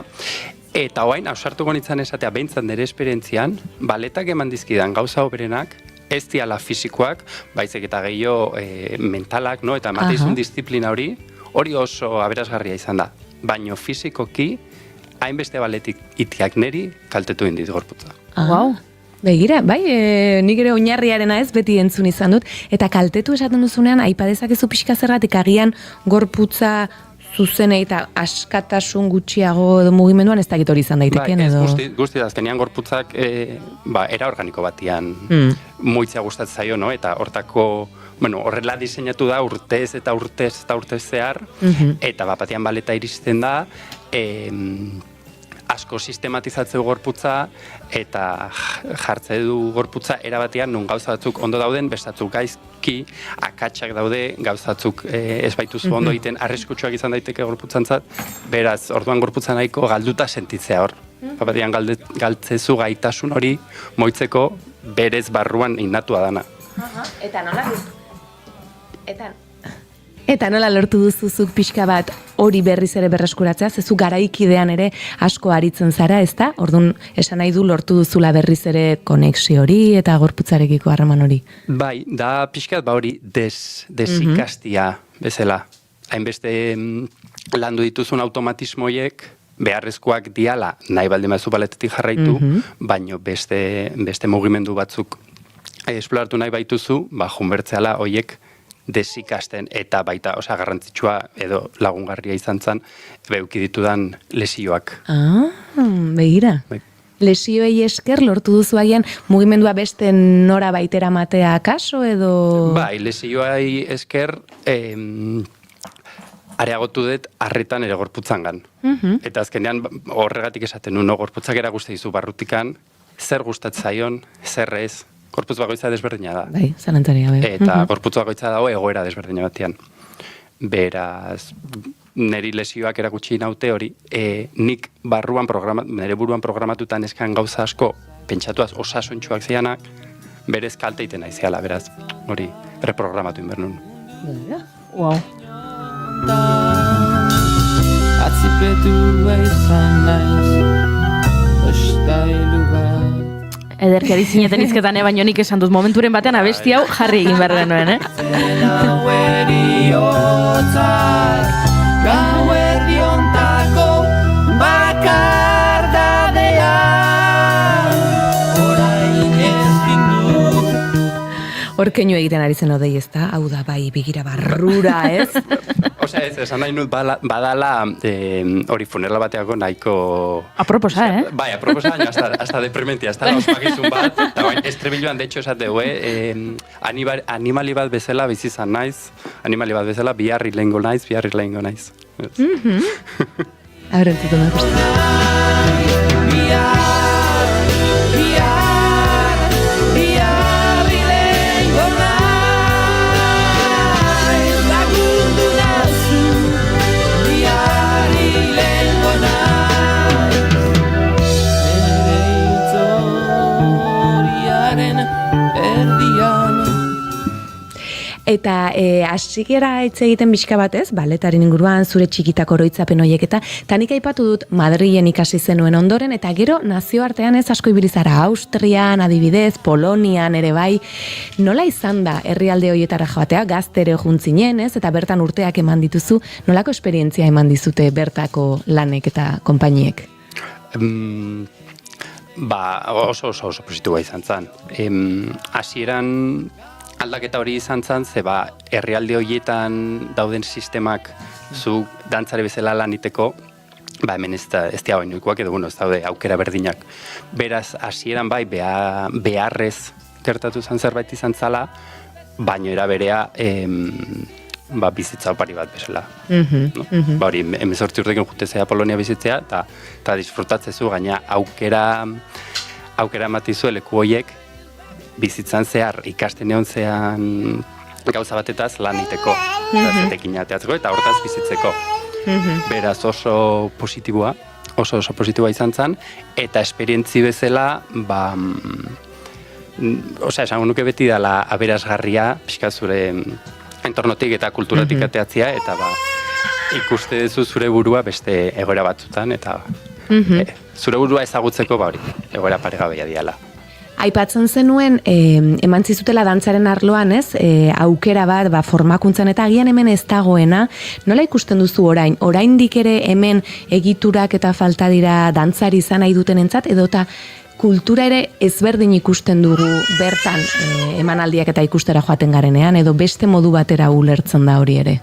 Eta oain, ausartuko nintzen esatea, behintzat nire esperientzian, baletak eman dizkidan gauza oberenak, ez diala fisikoak, baizik eta gehiago mentalak, eta emateizun disiplina hori oso aberasgarria izan da. Baina fisikoki, hainbeste baletik itiak neri kaltetu indit gorputza. Wow. Begira, nik ere oinarriarena ez beti entzun izan dut, eta kaltetu esaten duzunean, aipadezakezu pixka zergatik agian gorputza zuzenei eta askatasun gutxiago edo mugimenduan ez dakit hori izan daiteken edo? Guzti da, azkenean gorputzak era organiko batian muitzea gustatzen zaio, eta hortako, horrela diseinatu da urtez eta urtez zehar, eta batian baleta iristen da, asko sistematizatzeu gorputza eta jartze du gorputza erabatean nun gauza batzuk ondo dauden, bestatzuk gaizki, akatsak daude, gauzatzuk ez baituzu ondo egiten, arriskutsuak izan daiteke gorputzantzat, beraz, orduan gorputza nahiko galduta sentitzea hor. Batean galtzezu gaitasun hori moitzeko berez barruan innatua dana. Eta nola? Eta nola lortu duzuzuk pixka bat hori berriz ere berreskuratzea, zezu garaikidean ere asko aritzen zara, ez da? Orduan, esan nahi du lortu duzula berriz ere konexio hori eta gorputzarekiko harreman hori. Bai, da pixkat hori desikastia bezala. Hainbeste landu dituzun automatismoiek beharrezkoak diala nahi baldin baduzu baletetik jarraitu, baino beste mugimendu batzuk esploratu nahi baituzu, junbertzeala hoiek desikasten eta baita, garrantzitsua edo lagungarria izan zen, beuki ditudan lesioak. Begira. Lesioei esker lortu duzu haien mugimendua beste nora baitera matea kaso edo? Bai, lesioai esker areagotu dut arretan ere gorputzangan. Eta azkenean horregatik esaten nuen, gorputzak eraguste dizu barrutikan, zer gustatzaion, zer ez, gorputz bakoitza desberdina da. Bai, zanantzaria. Eta gorputz bakoitza dago egoera desberdina batean. Beraz, niri lesioak erakutsi naute hori, nik nire buruan programatutan eskan gauza asko, pentsatuaz osasuntxuak zianak, berez kalteiten naizeala, beraz, hori reprogramatu inbernun. Wow. Atzipetu izan naiz, ostailu bat. Ederkari zineten izketan, baino nik esan dut momenturen batean abesti hau jarri egin behar genuen, Gauerdiontako bakardadea orain ezin dut. Horkeinu egiten ari zen odei, ez da? Hau da, bai, begira barrura, ez? Esan nahi nut badala hori funerla bateako nahiko... Aproposa, Bai, aproposa, baina hasta deprimentia, hasta ospakizun bat, eta baina estrebiluan, de hecho, esateu, animali bat bezala bizizan naiz, animali bat bezala biharri lehengo naiz. Aberentzitu nahi Eta hasikera hitz egiten bizka batez, baletaren inguruan, zure txikitako oroitzapen horiek eta nik aipatu dut Madrilen ikasi zenuen ondoren, eta gero nazioartean ez asko ibili zara, Austrian, adibidez, Polonian ere bai. Nola izan da herrialde horietara joatea, gaztere juntzinen, ez? Eta bertan urteak eman dituzu, nolako esperientzia eman dizute bertako lanek eta konpainiek? Oso positiboa izan zen. Hasieran aldaketa hori izan zen, herrialde horietan dauden sistemak zu dantzare bezala laniteko hemen ez dira oinoikoak edo, ez daude aukera berdinak. Beraz, hasieran bai, beharrez gertatu zen zerbait izan zala, baino era berea bizitza opari bat bezala. Ba hori, 18 urtekin jutezea Polonia bizitzea, eta disfrutatzezu, gaina aukera ematizu leku horiek bizitzan zehar, ikasten egon zean gauza batetaz lan iteko, zetekin ateatzeko, eta hortaz bizitzeko. Beraz oso positiboa izan zen, eta esperientzi bezala, esango nuke beti dela aberasgarria, pixka zure entornotik eta kulturatik ateatzia, eta ikuste duzu zure burua beste egoera batzutan, eta zure burua ezagutzeko hori, egoera paregabeia diala. Aipatzen zenuen, eman zizutela dantzaren arloan, ez? Aukera bat, formakuntzan, eta agian hemen ez dagoena. Nola ikusten duzu oraindik ere hemen egiturak eta falta dira dantzari izan nahi duten entzat, edota kultura ere ezberdin ikusten dugu bertan emanaldiak eta ikustera joaten garenean, edo beste modu batera ulertzen da hori ere?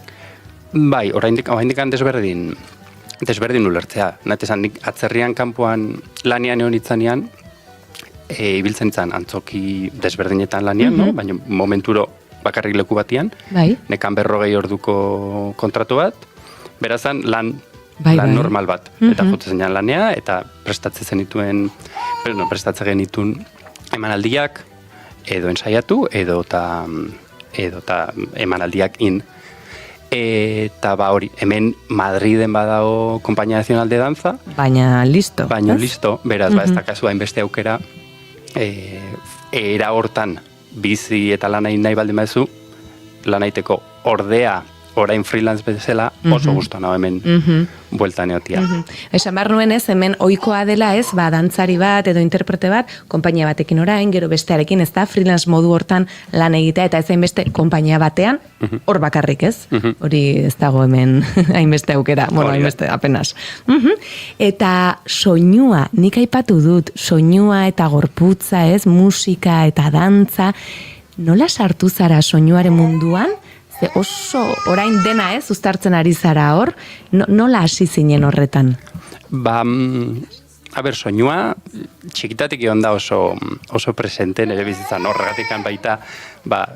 Bai, oraindik desberdin ulertzea. Natesan, nik atzerrian kanpoan lanian egon itzanean, ibiltzen izan antzoki desberdinetan lanian, baina momenturo bakarrik leku batian, nekan 40 orduko kontratu bat, berazan lan normal bat, eta jotzen zenean lanea, eta prestatzen genituen emanaldiak, edo ensaiatu, edo emanaldiak Eta hori, hemen Madriden badago Compañía Nacional de Danza. Baina listo. Beraz, ez da kasua hainbeste aukera, era hortan bizi eta lan nahi baldin baduzu, lan egiteko ordea orain freelance bezala oso gustu nago hemen bueltan egotia. Esan behar nuen ez, hemen ohikoa dela ez, dantzari bat edo interprete bat, konpainia batekin orain, gero bestearekin ez da, freelance modu hortan lan egitea, eta ez hainbeste konpainia batean, hor bakarrik ez, hori ez dago hemen hainbeste aukera, hainbeste apenas. Eta soinua, nik aipatu dut, soinua eta gorputza ez, musika eta dantza, nola sartu zara soinuaren munduan? Oso orain dena ez, uztartzen ari zara hor, nola hasi zinen horretan? Soinua txikitatik egon da oso presente nire bizitzan, horregatik baita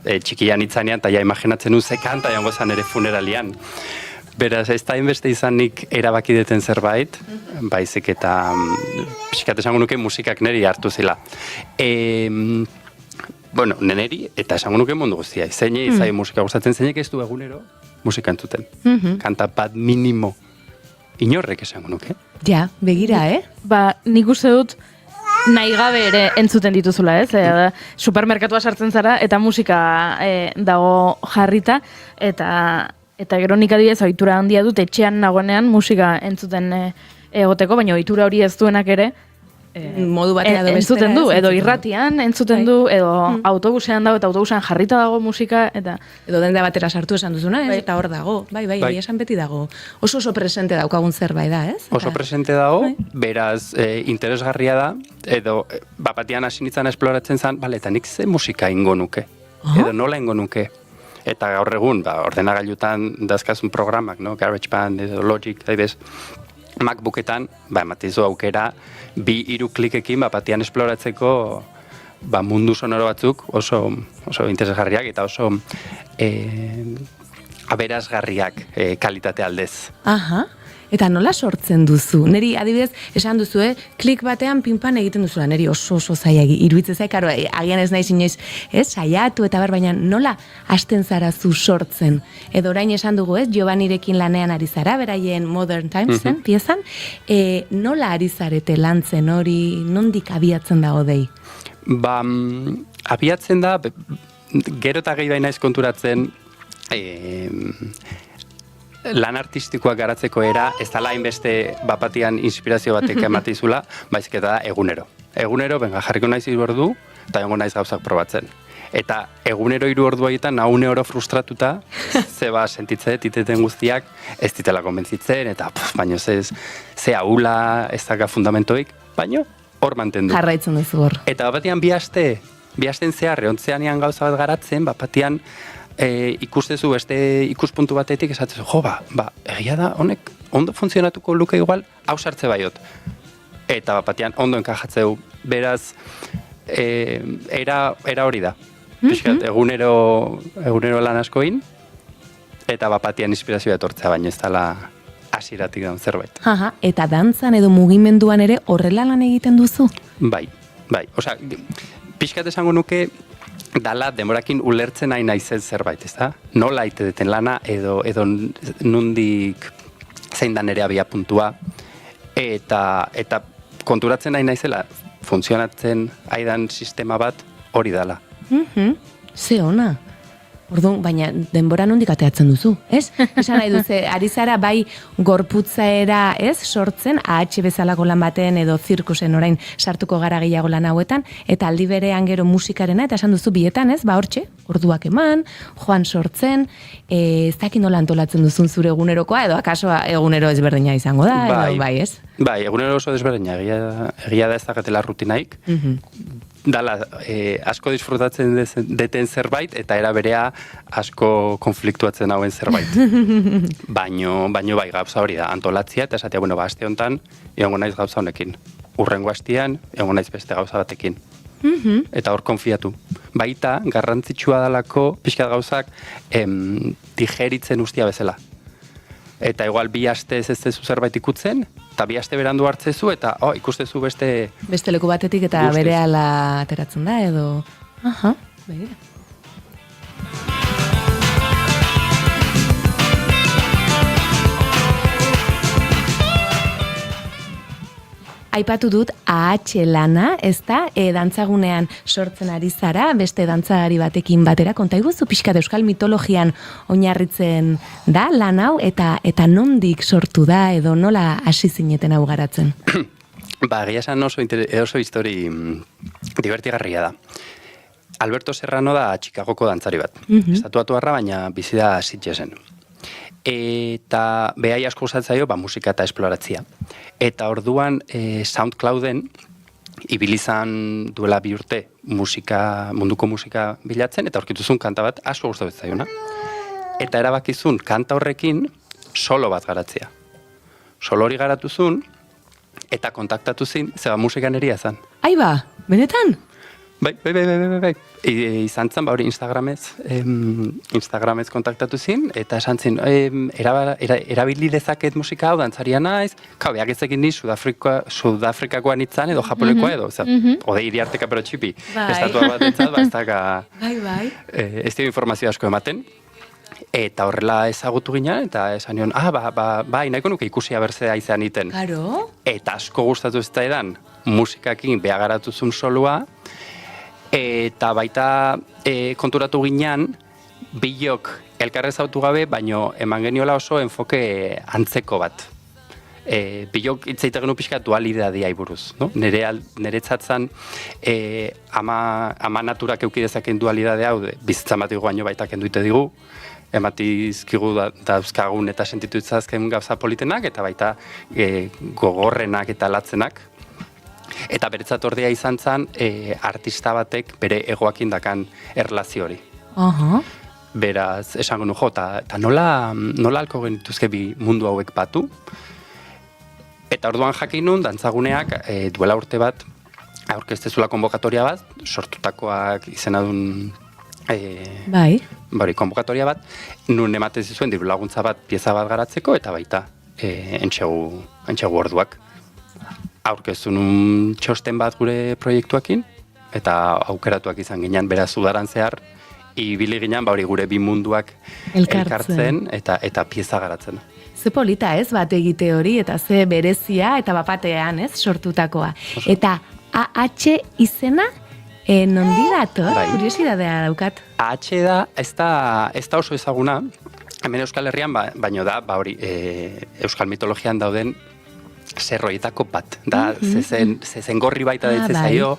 txikian itzanean, eta ja imaginatzen nu ze kanta jango zan ere funeralian. Beraz, ez da inbeste izanik erabaki deten zerbait, baizik eta pixkat esango nuke musikak niri hartu zila. Neneri, eta esango nuke mundu guztia. Zeinei, zai musika gustatzen, zeinek ez du egunero musika entzuten. Kanta bat minimo. Inorrek esango nuke. Ja, begira, Nik uste dut nahi gabe ere entzuten dituzula, ez? Supermerkatua sartzen zara, eta musika dago jarrita, eta gero nik adibidez ohitura handia dut, etxean nagoenean musika entzuten egoteko, baina ohitura hori ez duenak ere, modu batera entzuten du, edo irratian entzuten du, edo autobusean dago, eta autobusean jarrita dago musika, edo denda batera sartu esan duzuna, eta hor dago, bai, esan beti dago. Oso presente daukagun zerbait da, ez? Oso presente dago, beraz, interesgarria da, edo bapatian hasi nintzen esploratzen zen, eta nik ze musika ingo nuke, edo nola ingo nuke. Eta gaur egun, ordenagailutan dazkazun programak, GarageBand, edo Logic, daibez, MacBooketan, ematizu aukera, 2-3 klikekin batian esploratzeko mundu sonoro batzuk oso interesgarriak eta oso aberasgarriak kalitate aldez. Eta nola sortzen duzu? Neri adibidez, esan duzu, klik batean pinpan egiten duzula, neri oso zaila iruditzen zaik, agian ez naiz inoiz, saiatu eta baina nola hasten zara zu sortzen? Edo orain esan dugu, Giovannirekin lanean ari zara, beraien Modern Timesen, piezan, nola ari zarete lantzen hori, nondik abiatzen da odei? Abiatzen da, gero eta gehi baina konturatzen, lan artistikoak garatzeko ez da hainbeste bapatian inspirazio batek ematizula, baizik eta da egunero. Egunero, jarriko naiz 3 ordu, eta jongo naiz gauzak probatzen. Eta egunero 3 ordu egiten, naune oro frustratuta, zeba sentitzen diteten guztiak, ez ditela konbentzitzen, eta baino ze ahula, ez daka fundamentoik, baino hor mantendu. Jarraitzen duzu hor. Eta bapatian bi asten zehar, eontzeanean gauza bat garatzen, bapatian ikustezu beste ikuspuntu batetik esatzezu, egia da, honek ondo funtzionatuko luke igual, hau sartze baiot. Eta bapatean ondo enkajatzeu, beraz, era hori da. Piskat, egunero lan askoin, eta bapatean inspirazioa etortzea, baina ez dela hasieratik daun zerbait. Aha, eta dantzan edo mugimenduan ere horrela lan egiten duzu? Bai. Osea, pixkat esango nuke, dala denborakin ulertzen nahi naizen zerbait, ez da? Nola ite deten lana, edo nundik zein da nere abia puntua, eta konturatzen nahi naizela, funtzionatzen aidan sistema bat hori dala. Ze ona. Orduan, baina denbora nondik ateatzen duzu, ez? Esan nahi duze, ari zara bai gorputzaera, ez, sortzen, AH bezalako lan baten edo zirkusen orain sartuko gara gehiago lan hauetan, eta aldi berean gero musikarena, eta esan duzu bietan, ez, hortxe, orduak eman, joan sortzen, ez dakit nola antolatzen duzun zure egunerokoa, edo akaso egunero ezberdina izango da, edo bai, ez? Bai, egunero oso ezberdina, egia da ez dakatela rutinaik, dala, asko disfrutatzen deten zerbait, eta era berea asko konfliktuatzen hauen zerbait. Baino bai, gauza hori da, antolatzia, eta esatea, bueno, aste honetan, egongo naiz gauza honekin. Urrengo astean, egongo naiz beste gauza batekin. Eta hor konfiatu. Baita, garrantzitsua dalako, pixkat gauzak, digeritzen ustia bezala. Eta igual 2 aste ez zezu zerbait ikutzen, eta 2 aste berandu hartzezu, eta ikustezu beste... Beste leku batetik eta berehala ateratzen da, edo... Aha, begira. Aipatu dut AH lana, ez da, dantzagunean sortzen ari zara, beste dantzari batekin batera, konta iguzu pixkat euskal mitologian oinarritzen da lan hau, eta nondik sortu da, edo nola hasi zineten hau garatzen? Egia esan oso histori divertigarria da. Alberto Serrano da Chicagoko dantzari bat. Estatuatuarra, baina bizi da Sitgesen. Eta behai asko gustatzaio musika eta esploratzia. Eta orduan SoundClouden ibilizan duela 2 urte munduko musika bilatzen, eta aurkituzun kanta bat asko gustatzen zaiona. Eta erabakizun kanta horrekin solo bat garatzea. Solo hori garatuzun, eta kontaktatu zin, zeba musikan eria zan. Aiba, benetan? Bai. Izan zen, hori Instagramez kontaktatu zin, eta esan zin, erabili dezaket musika hau, dantzaria naiz, beak ezekin ni Sudafrikakoa nitzan, edo Japonekoa edo, odei iriarteka pero txipi, estatua bat entzat, ez daka, ez dio informazio asko ematen, eta horrela ezagutu ginen, eta esan nion, nahiko nuke ikusia berzea izan iten. Claro. Eta asko gustatu ez da edan, musikakin behagaratuzun solua, eta baita konturatu ginean, bilok elkarrez autu gabe, baino eman geniola oso enfoke antzeko bat. Bilok itzaita genu pixka dualidadea buruz. Neretzatzen ama naturak eukidezaken dualidade hau, bizitzan bat baino baita kenduite digu, ematizkigu dauzkagun eta sentitu itzazken gauza politenak, eta baita gogorrenak eta latzenak. Eta beretzat ordea izan zen artista batek bere egoakin dakan erlazio hori. Beraz, esango nu eta nola alko genituzke bi mundu hauek batu? Eta orduan jakin nun, dantzaguneak duela urte bat, aurkeztezula konbokatoria bat, sortutakoak izena duen konbokatoria bat, nun ematen zizuen diru laguntza bat, pieza bat garatzeko, eta baita entxegu orduak. Aurkeztu nun txosten bat gure proiektuakin, eta aukeratuak izan ginen, beraz udaran zehar, ibili ginen gure bi munduak elkartzen eta pieza garatzen. Ze polita ez, bat egite hori, eta ze berezia, eta bapatean ez, sortutakoa. Eta AH izena, nondi dator? Kuriosidadea daukat. AH da, ez da oso ezaguna, hemen Euskal Herrian, baino da, Euskal mitologian dauden zerroietako bat. Da, zezen gorri baita ditzen zaio,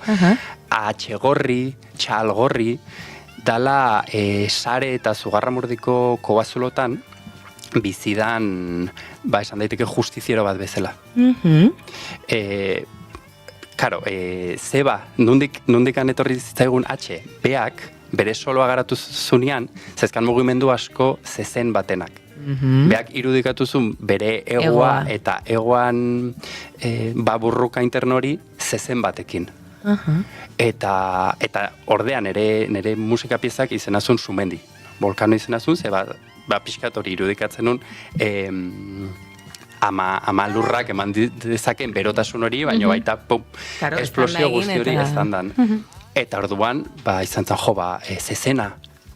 AH gorri, txal gorri, dala sare eta zugarramurdiko kobazulotan bizidan, esan daiteke justiziero bat bezala. Karo, zeba, nundikan etorri zitzaigun H, beak, bere soloa garatu zunean, zezkan mugimendu asko zezen batenak. Beak irudikatuzun bere egoa eta egoan burruka internori zezen batekin. Eta ordean nire musika piezak izenazun Sumendi. Volcano izenazun, ze pixkat hori irudikatzen nun ama lurrak eman dezaken berotasun hori, baina baita esplosio guzti hori eztandan. Eta orduan, izan zen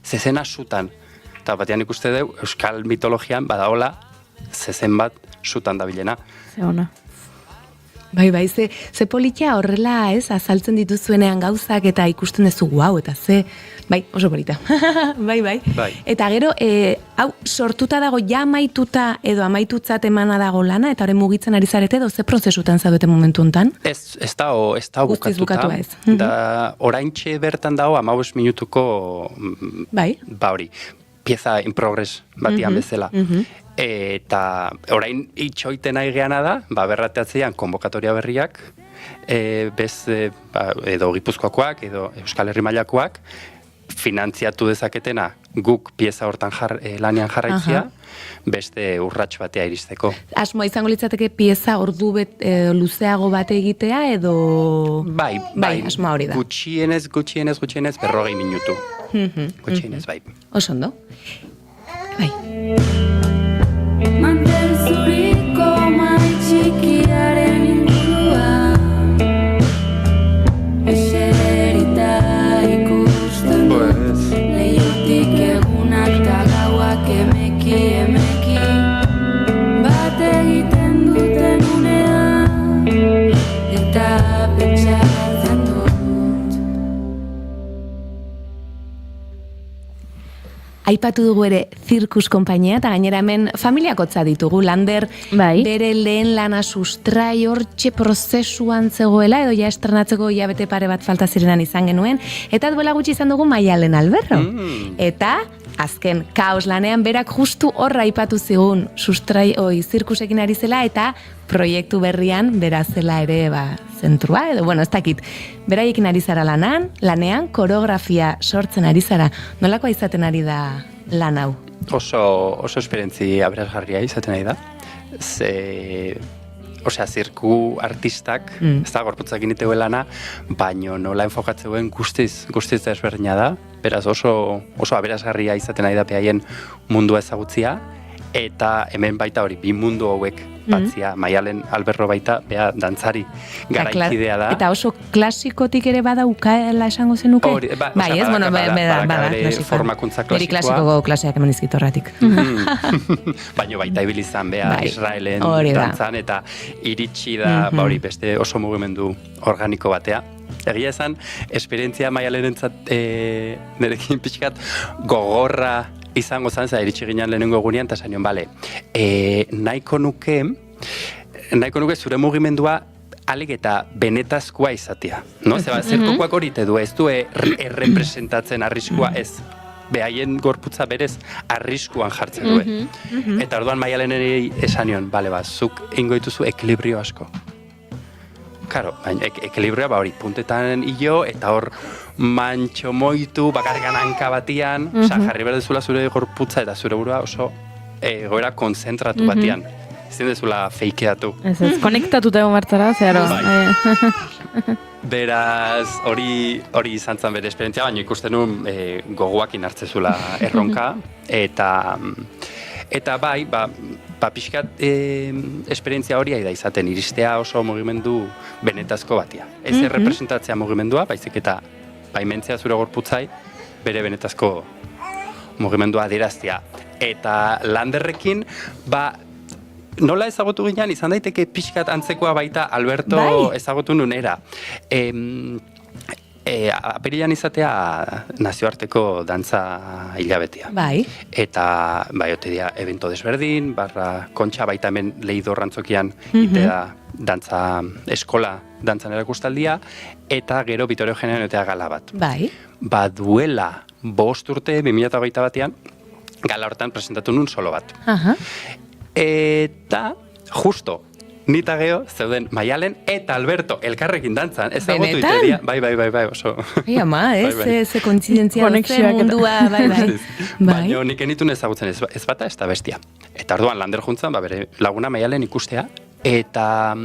zezena sutan. Eta batean ikuste dugu, euskal mitologian badaola zezen bat sutan dabilena. Ze ona. Bai, ze politia horrela, azaltzen dituzuenean gauzak eta ikusten duzu guau, eta oso polita. bai. Eta gero, hau sortuta dago ja amaituta edo amaitutzat emana dago lana, eta horren mugitzen ari zarete edo ze prozesutan zaudete momentu hontan? Ez da bukatuta. Da, oraintxe bertan dago 15 minutuko hori, pieza in progress batian bezala. Eta orain itxoiten nahi geana da, berrateatzean konbokatoria berriak, edo Gipuzkoakoak, edo Euskal Herri mailakoak, finantziatu dezaketena guk pieza hortan lanian jarraitzea, beste urrats batea iristeko. Asmoa izango litzateke pieza ordu luzeago bate egitea edo... Bai, asmoa hori da. Gutxienez 40 minutu. Gutxienez, bai. Oso ondo. Bai. Mantel zuriko mai txikiaren inguruan eserita ikusten leiotik egunak eta gauak emeki bat egiten duten unean eta pentsatzen dut. Aipatu dugu ere zirkus konpainia, eta gainera hemen familiakotza ditugu. Lander bere lehen lana sustrai hortxe prozesuan zegoela, edo ja estrenatzeko hilabete pare bat falta zirenan izan genuen, eta duela gutxi izan dugu Maialen Alberro. Eta azken kaos lanean berak justu horra aipatu zigun zirkusekin ari zela, eta proiektu berrian berazela ere zentrua, edo ez dakit, beraiekin ari zara lanean koreografia sortzen ari zara. Nolakoa izaten ari da lan hau? Oso esperientzi aberasgarria izaten ari da. Zirku artistak, ez da gorputzak initeu lana, baino nola enfokatzen guztiz desberdina da. Beraz oso aberasgarria izaten ari da peaien mundua ezagutzia, eta hemen baita hori, bi mundu hauek batzia, Maialen Alberro baita, bea dantzari garaikidea da. Eta oso klasikotik ere bada ukaela esango zenuke? Bai, ez, bada formakuntza klasikoa. Beri klasikoko klaseak eman izkitorratik. Baina baita ibilizan, bea Israelen dantzan, eta iritsi da, hori beste oso mugimendu organiko batea. Egia esan, esperientzia Maialenentzat nerekin pixkat gogorra izango zen, iritsi ginen lehenengo egunean, eta zainion, nahiko nuke zure mugimendua alik eta benetazkoa izatea. Zirkukoak hori te du, ez du errepresentatzen arriskua ez. Behaien gorputza berez arriskuan jartzen du. Eta orduan Maialeneri esanion, zuk ingo dituzu ekilibrio asko. Karo, ekilibrioa hori puntetan hilo, eta hor mantxo moitu, bakarrikan hanka batian, jarri berdezula zure gorputza eta zure burua oso egoera konzentratu batian. Ezin dezula feikeatu. Ez, konektatuta egon martzara, zeharo. Beraz, hori izan zen bere esperientzia, baina ikusten nuen gogoakin hartzezula erronka, eta bai, pixkat esperientzia hori da izaten, iristea oso mugimendu benetazko batia. Ez errepresentatzea mugimendua, baizik eta baimentzea zure gorputzai, bere benetazko mugimendua adieraztea. Eta Landerrekin, nola ezagutu ginen, izan daiteke pixkat antzekoa baita Alberto ezagutu nunera. Apirilan izatea nazioarteko dantza hilabetea. Eta, ote dira, evento desberdin, kontxa baita hemen Leidorrantzokian itea dantza eskola dantzan erakustaldia, eta gero Vitorio Generan etea gala bat. Duela 5 urte, 2008 batean, gala hortan presentatu nun solo bat. Eta, justo, nita geho, zeuden Maialen eta Alberto elkarrekin dantzan. Ezagutu Benetan? itedia. Bai, oso. Ai, ama, ze kontzidentzia, ze Konexioak eta- mundua, bai. Baina nik enitun ezagutzen ez bata, ez da bestia. Eta orduan lander juntzan, bere laguna Maialen ikustea, eta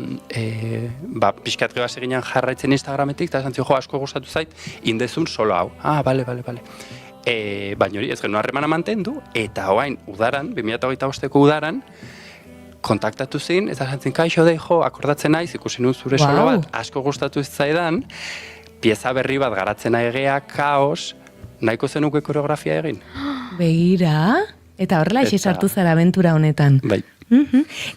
pixkat geba seginan jarraitzen Instagrametik, eta esan zio, asko gustatu zait, indezun solo hau. Bale. Baina hori, ez genuen harremana mantendu, eta hoain udaran, 2008ko udaran, kontaktatu zin, eta esan zin, kaixo deijo, akordatzen naiz, ikusi nun zure solo bat, asko gustatu ez zaidan, pieza berri bat garatzen egea, kaos, nahiko zenuke koreografia egin. Begira, eta horrela Eta- sartu zara abentura honetan. Bai.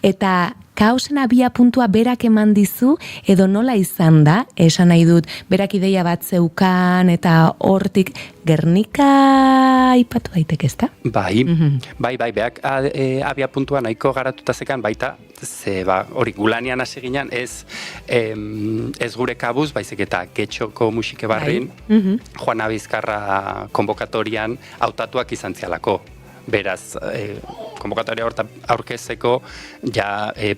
Eta kaosen abia puntua berak eman dizu, edo nola izan da, esan nahi dut, berak ideia bat zeukan, eta hortik Gernika aipatu daiteke, ezta? Bai, beak abia puntua nahiko garatuta zekan, baita, hori gulanian hasi ginen, ez gure kabuz, baizik eta Getxoko musike barrin, Juana Bizkarra konbokatorian hautatuak izan zialako. Beraz, konbokatoria horta aurkezeko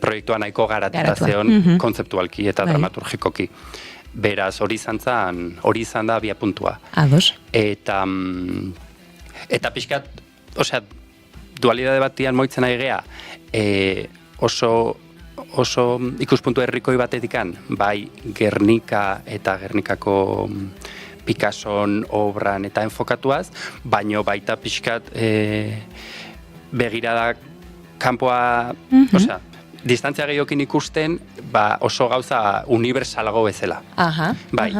proiektua nahiko garatuta zeon kontzeptualki eta dramaturgikoki. Beraz, hori izan da abia puntua. Ados. Eta pixkat, dualidade batian moitzen nahi gea, oso ikuspuntu herrikoi batetikan, bai Gernika eta Gernikako Picasson obran eta enfokatuaz, baino baita pixkat begirada kanpoa, distantzia gehiokin ikusten, oso gauza universalago bezala. Bai.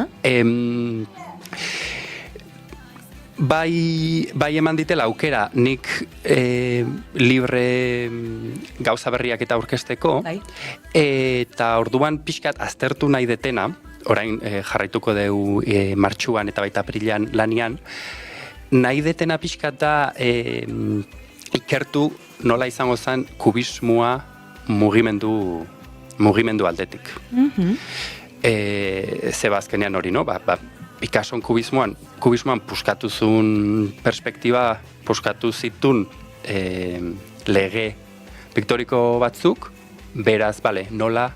Bai eman ditela aukera nik libre gauza berriak eta aurkezteko, eta orduan pixkat aztertu nahi detena, orain jarraituko deu martxuan eta baita aprilan lanian, nahi detena pixkat da ikertu nola izango zen kubismoa mugimendu aldetik. Zeba azkenean hori, no? Picasson kubismoan puskatu zuen perspektiba, puskatu zitun lege piktoriko batzuk, beraz, nola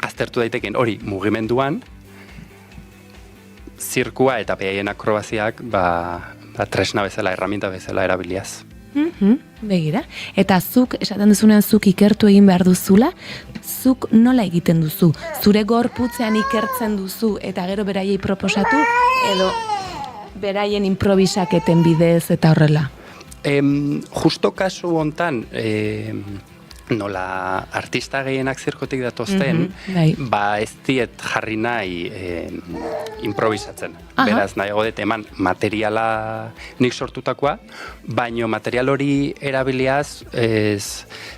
aztertu daiteken hori mugimenduan, zirkua eta behaien akrobaziak tresna bezala, herramienta bezala erabiliaz. Begira. Eta zuk, esaten duzunean zuk ikertu egin behar duzula, zuk nola egiten duzu? Zure gorputzean ikertzen duzu eta gero beraiei proposatu, edo beraien improvisaketen bidez eta horrela? Justo kasu hontan, nola artista gehienak zirkotik datozten, ez diet jarri nahi improvisatzen. Beraz, nahiago dut eman materiala nik sortutakoa, baino material hori erabiliaz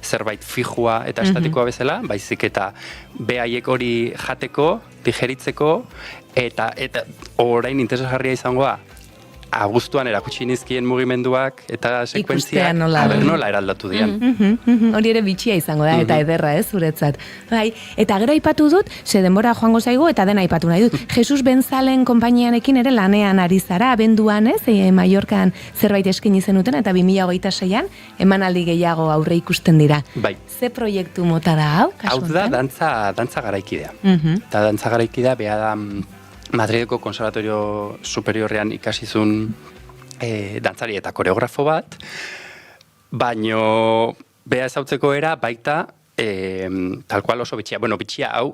zerbait fijua eta estatikoa bezala, baizik eta behaiek hori jateko, digeritzeko, eta orain interesgarria izangoa, abuztuan erakutsi nizkien mugimenduak eta sekuentziak nola eraldatu dian. Hori ere bitxia izango da, eta ederra, zuretzat. Eta gero aipatu dut, ze denbora joango zaigu, eta dena aipatu nahi dut. Jesus Benzalen konpainianekin ere lanean ari zara, abenduan, Mallorcan zerbait eskaini zenuten, eta 2026an emanaldi gehiago aurre ikusten dira. Ze proiektu mota da hau? Hau da, dantza garaikidea. Eta dantza garaikidea beha da Madrideko Konservatorio Superiorrean ikasizun dantzari eta koreografo bat, baino beha ezautzeko era baita tal cual oso bitxia. Bueno, bitxia hau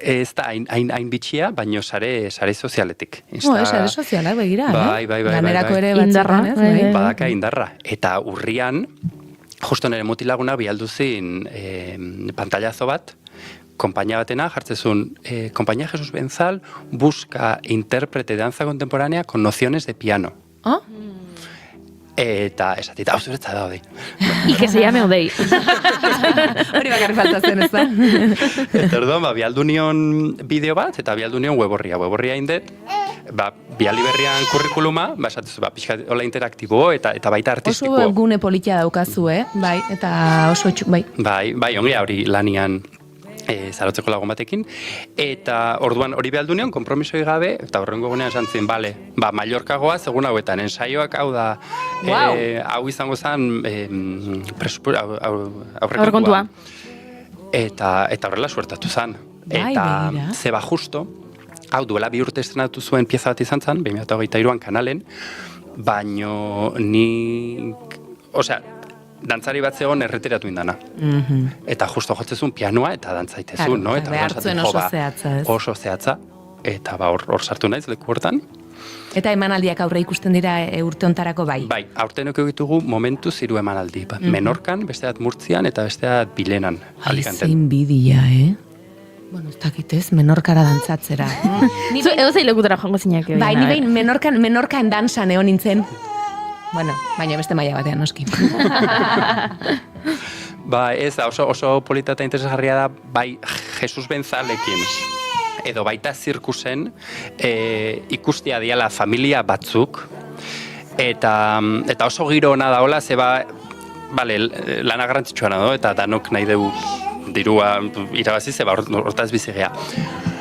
ez da hain bitxia, baino sare sozialetik. Sare sozialak begira, bai. Lanerako ere batzutan, ez? Badaka indarra. Eta urrian, justo nire mutilaguna bialduzin pantailazo bat, konpainia batena, jartzezun, Compañía Jesús Benzal busca intérprete de danza contemporánea con nociones de piano. Eta esatita, hau zuretza da, Odei. Y que se llame Odei. Hori bakarri faltatzen, ez da? Eta orduan, bialdu nion bideo bat, eta bialdu nion weborria indet, bialdi berrian kurrikuluma, esatuz, pixka hola interaktibo eta baita artistiko. Oso gune politia daukazu, bai, eta oso bai. Bai, ongi hori lanian Zarautzeko lagun batekin, eta orduan hori behaldunean, kompromisoi gabe, eta horrengo gunean esan zin, bale, Mallorcagoa segun hauetan, ensaioak hau da, hau izango zen aurrekontua. Eta horrela suertatu zen. Eta zeba justo, hau duela 2 urte estrenatu zuen pieza bat izan zen, 2023an kanalen, baino dantzari bat zegoen erretiratu indana. Eta justo jotzezun pianoa eta dantzaitezun, no? Eta behartzuen oso zehatza, ez? Oso zehatza, eta hor sartu naiz leku hortan. Eta emanaldiak aurre ikusten dira urte hontarako bai? Bai, aurtenoko ditugu momentu 3 emanaldi. Menorkan, beste bat Murtzian eta beste bat Bilenan. Zein bidia, Bueno, ez dakitez, Menorkara dantzatzera. Euzei lekutara joango zinak. Bai, ni behin Menorkan dansan egon nintzen. Bueno, baina beste maila batean, noski. Ba, ez da, oso polita eta interesgarria da, bai, Jesus Benzalekin, edo baita zirkusen, ikustia diala familia batzuk, eta oso giro ona daola, zeba, lana garrantzitsua da, eta danok nahi dugu dirua irabazi, zeba hortaz bizigea.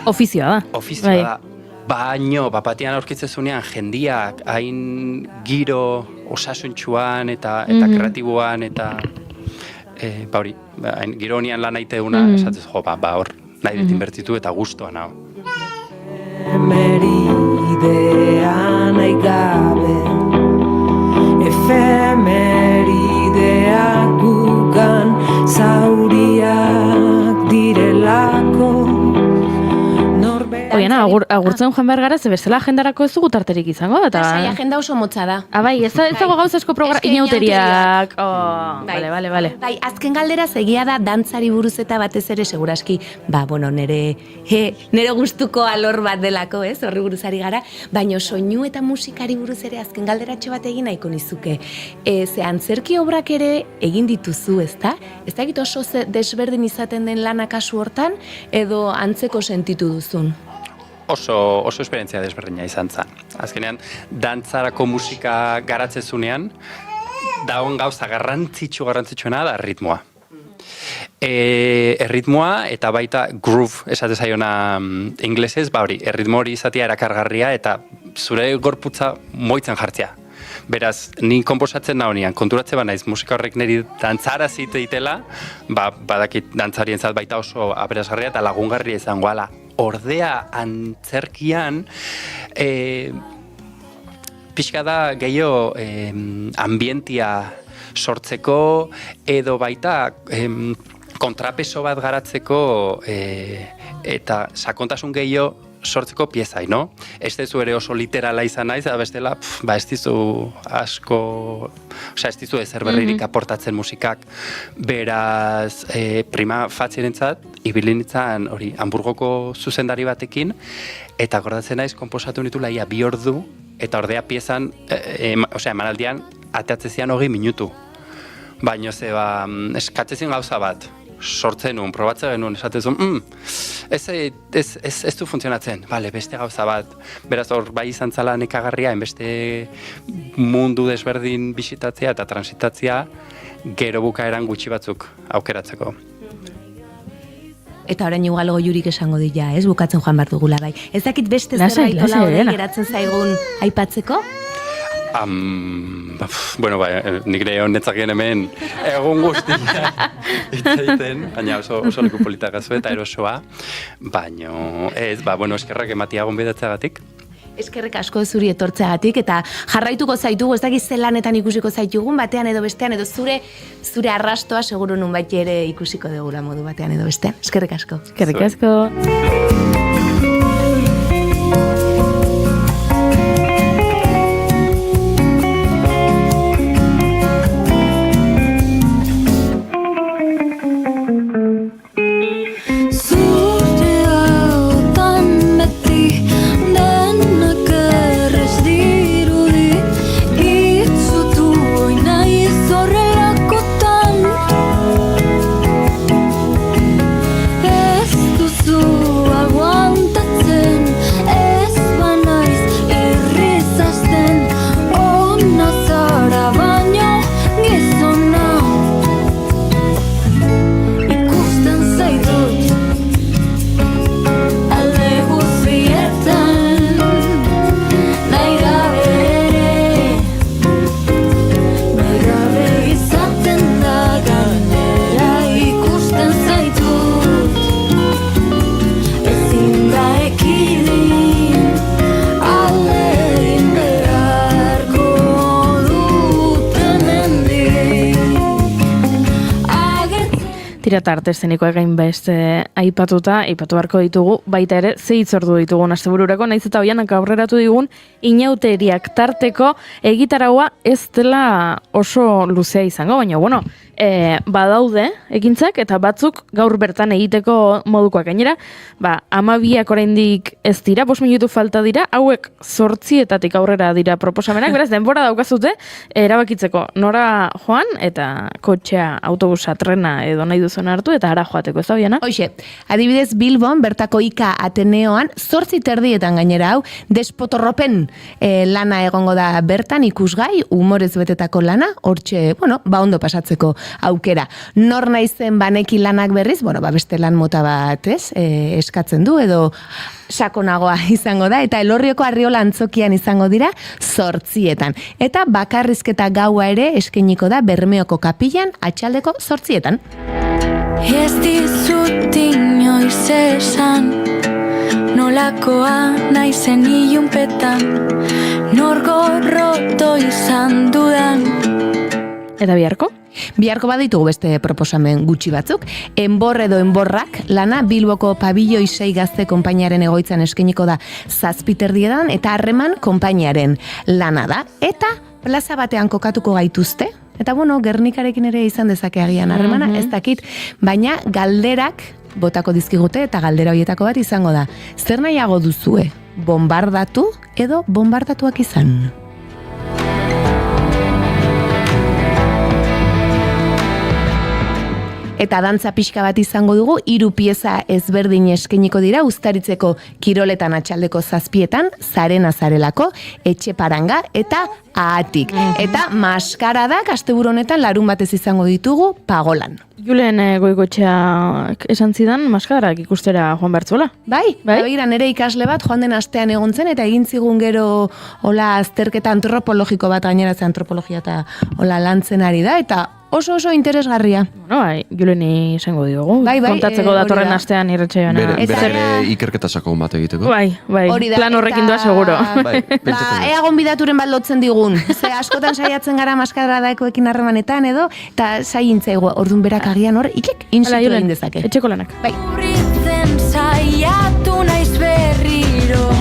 Ofizioa da. Ofizioa da. Baino, bapatian aurkitzezunean, jendiak hain giro osasuntxuan eta kreatiboan eta hori, giro honian lan aiteuna, esatez, hor nahi dut inbertitu eta gustoa nago. Efemeridea nahi gabe, efemeridea gugan zauriak direlako. Oiana, agurtzen joan behar gara, ze bestela agendarako ez dugu tarterik izango. Sai, agenda oso motza da. Bai, ez dago gauzasko inauteriak. Bale. Bai, azken galdera egia da dantzari buruz eta batez ere seguraski, nere gustuko alor bat delako, ez, horri buruzari gara, baino soinu eta musikari buruz ere azken galderatxo bat egin nahiko nizuke. Ze antzerki obrak ere egin dituzu, ezta? Ez dakit oso desberdin izaten den lana kasu hortan, edo antzeko sentitu duzun? Oso esperientzia desberdina izan zen. Azkenean, dantzarako musika garatzezunean, dagoen gauza garrantzitsuena da ritmoa. Erritmoa eta baita groove esate zaiona inglesez, erritmo hori izatea erakargarria eta zure gorputza moitzen jartzea. Beraz, ni konposatzen nahonean, konturatze naiz musika horrek niri dantzara zite ditela, badakit dantzarientzat baita oso aberasgarria eta lagungarria izango ala. Ordea antzerkian, pixka da gehiago ambientia sortzeko edo baita kontrapeso bat garatzeko eta sakontasun gehiago sortzeko piezai, no? Ez dezu ere oso literala izan naiz, bestela, ez dizu asko, ez dizu ezer berririk aportatzen musikak. Beraz, prima fatzierentzat, ibilinitzan hori, Hamburgoko zuzendari batekin, eta gordatzen naiz, konposatu nitula ia 2 ordu, eta ordea piezan, emanaldian, ateatzezian 20 minutu. Baina eskatzezion gauza bat, sortzen nuen, probatzen genuen, esatezun, ez du funtzionatzen, beste gauza bat. Beraz hor, bai izan zala nekagarria, beste mundu desberdin bisitatzea eta transitatzea, gero bukaeran gutxi batzuk aukeratzeko. Eta orain igual goiurik esango dira, ez? Bukatzen joan behar dugula bai. Ez dakit beste zerbait hola hori geratzen zaigun aipatzeko? Nik ere honetzakien hemen egun guztia itzaiten, baina oso leku politak gazu eta erosoa, baina ez, eskerrak ematia gonbidatzeagatik. Eskerrik asko zuri etortzeagatik eta jarraituko zaitugu, ez dakiz zelanetan ikusiko zaitugun, batean edo bestean, edo zure arrastoa seguru nunbait ere ikusiko dugula modu batean edo bestean. Eskerrik asko. Eskerrik asko. Agua Tira eta arte eszenikoak gainbeste aipatu beharko ditugu, baita ere, ze hitzordu ditugun astebururako, naiz eta hoianak aurreratu digun, inauteriak tarteko egitaraua ez dela oso luzea izango, baina, bueno, badaude ekintzak eta batzuk gaur bertan egiteko modukoak gainera, 12ak oraindik ez dira, 5 minutu falta dira, hauek 8etatik aurrera dira proposamenak, beraz denbora daukazute erabakitzeko nora joan eta kotxea, autobusa, trena edo nahi duzuen hartu eta ara joateko, ez da biana? Hoxe, adibidez Bilbon bertako Ika Ateneoan 8:30 gainera hau despotorropen lana egongo da bertan ikusgai, humorez betetako lana, hortxe, bueno, ondo pasatzeko aukera. Nor naizen baneki lanak berriz, bueno, beste lan mota bat, ez? Eskatzen du edo sakonagoa izango da, eta Elorrioko Arriola antzokian izango dira 8etan. Eta bakarrizketa gaua ere eskainiko da Bermeoko kapilan atxaldeko 8etan. Ez dizut inoiz esan, nolakoa naizen ilunpetan, nor gorroto izan dudan. Eta biharko? Biharko baditugu beste proposamen gutxi batzuk. Enbor edo enborrak lana Bilboko Pabilloi 6 gazte konpainiaren egoitzan eskainiko da 7:30 eta Harreman konpainiaren lana da. Eta plaza batean kokatuko gaituzte. Eta bueno, Gernikarekin ere izan dezake agian harremana, ez dakit, baina galderak botako dizkigute eta galdera horietako bat izango da. Zer nahiago duzue? Bombardatu edo bombardatuak izan? Eta dantza pixka bat izango dugu, 3 pieza ezberdin eskainiko dira, Uztaritzeko Kiroletan atxaldeko 7etan, Zarena Zarelako, Etxe Paranga eta Ahatik. Eta maskaradak asteburu honetan larun batez izango ditugu Pagolan. Julen Goikotxeak esan zidan maskaradak ikustera joan bertzuela. Bai? Begira, nire ikasle bat joan den astean egon zen, eta egin zigun gero hola azterketa antropologiko bat, gaineratzen antropologia eta hola lantzen ari da, eta oso interesgarria. Bueno, Juleni izango diogu. Kontatzeko datorren astean irratsaioan. Bere ikerketa sakon bat egiteko. Bai. Plan horrekin doa seguro. Ea gonbidaturen bat lotzen digun. Ze askotan saiatzen gara maskaradaekoekin harremanetan edo, eta saiintzaigu orduan berak agian hor, insitu egin dezake. Etxeko lanak. Bai. Urritzen saiatu naiz berriro,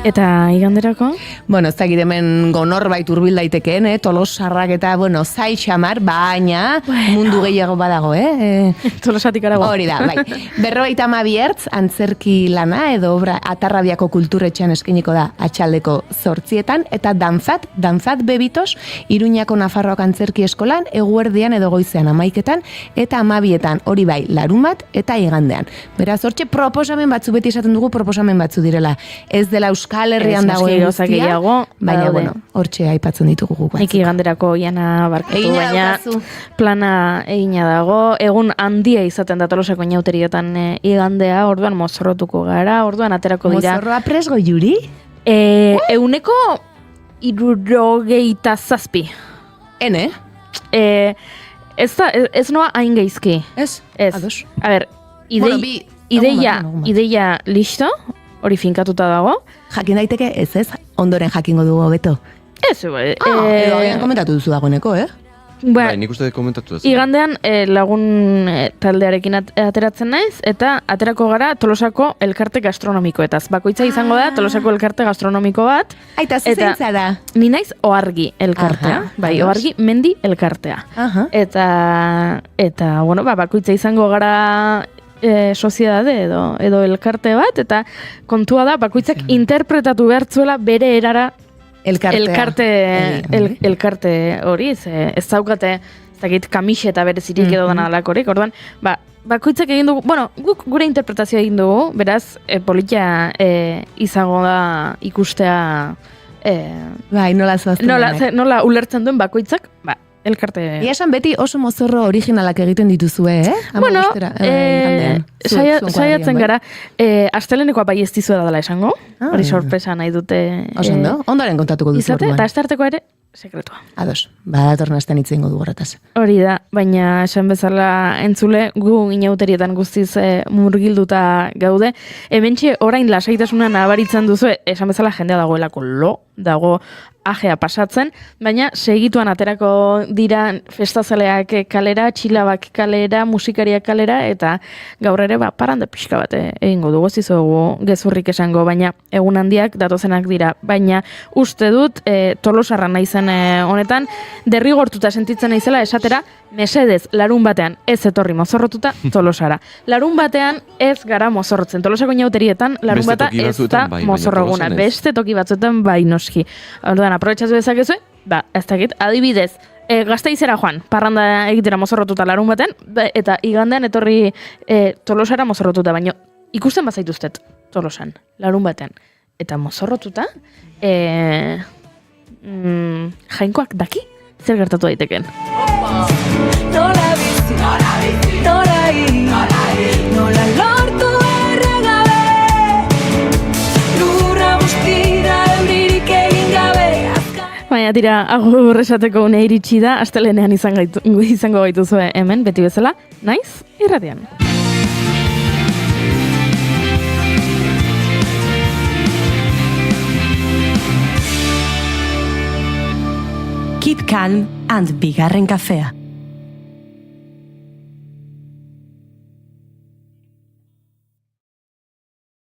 Eta iganderako? Bueno, ez dakit hemen gonorbait hurbil daitekeen, Tolosarrak eta, bueno, zai xamar, baina mundu gehiago badago, Tolosatik arago. Hori da, bai. 52 ertz, antzerki lana, edo obra Atarrabiako kulturretxean eskainiko da atxaldeko 8etan, eta danzat bebitos, Iruñako Nafarroak antzerki eskolan, eguerdian edo goizean 11etan, eta 12etan, hori bai, larun bat, eta igandean. Beraz, hortxe proposamen batzu, beti esaten dugu proposamen batzu direla. Ez dela Euskal Herrian dagoen guztia, baina, bueno, hortxe aipatzen ditugu guk batzuk. Nik iganderako iana barkatu, baina plana egina dago. Egun handia izaten da Tolosako inauterietan igandea, orduan mozorrotuko gara, orduan aterako dira. Mozorroa presgo juri? 167. Ene? Ez noa hain geizki. Ez? Ados. A ber, ideia listo, hori finkatuta dago. Jakin daiteke ez, ondoren jakingo dugu hobeto. Ez, edo agian komentatu duzu dagoeneko, Bai, nik uste komentatu ez. Igandean lagun taldearekin ateratzen naiz, eta aterako gara Tolosako elkarte gastronomikoetaz. Bakoitza izango da Tolosako elkarte gastronomiko bat. Aita, zuzeintza da? Ni naiz Oargi elkartea. Bai, Oargi mendi elkartea. Eta, bueno, bakoitza izango gara soziedade edo elkarte bat, eta kontua da, bakoitzak interpretatu behartzuela bere erara elkarte hori, ez daukate, ez dakit kamiseta berezirik edo dana dalakorik, orduan, bakoitzak egin dugu, bueno, guk gure interpretazioa egin dugu, beraz, politia izango da ikustea bai, nola ulertzen duen bakoitzak, elkarte... Ia esan beti oso mozorro originalak egiten dituzue, Bueno, saiatzen gara, astelenekoa bai ez dizuela dela esango, hori sorpresa nahi dute... Osondo, ondoren kontatuko duzu orduan. Eta estarteko ere, sekretua. Ados, datorren astean hitz egingo dugu horretaz. Hori da, baina esan bezala entzule, gu inauterietan guztiz murgilduta gaude. Hementxe orain lasaitasuna nabaritzen duzu, esan bezala jendea dagoelako dago ajea pasatzen, baina segituan aterako dira festazaleak kalera, txilabak kalera, musikariak kalera, eta gaur ere paranda pixka bat egingo dugu, zizugu gezurrik esango, baina egun handiak datozenak dira, baina uste dut Tolosarra naizen honetan, derrigortuta sentitzen naizela esatera, mesedez, larun batean ez etorri mozorrotuta Tolosara. Larun batean ez gara mozorrotzen. Tolosako inauterietan larun bata ez da mozorroguna. Beste toki batzuetan bai noski. Orduan, aprobetxatu dezakezu, ez dakit, adibidez, Gasteizera joan, parranda egitera mozorrotuta larun batean, eta igandean etorri Tolosara mozorrotuta, baina ikusten bazaituztet Tolosan, larun batean. Eta mozorrotuta, jainkoak daki, zer gertatu daiteken. Nola bizi, nola hiri, nola lortu erregabe, lurra bustira euririk egin gabe. Baina tira, agur esateko une iritsi da, astelenean izango gaituzue hemen, beti bezala, naiz, irratian. Keep calm and bigarren kafea.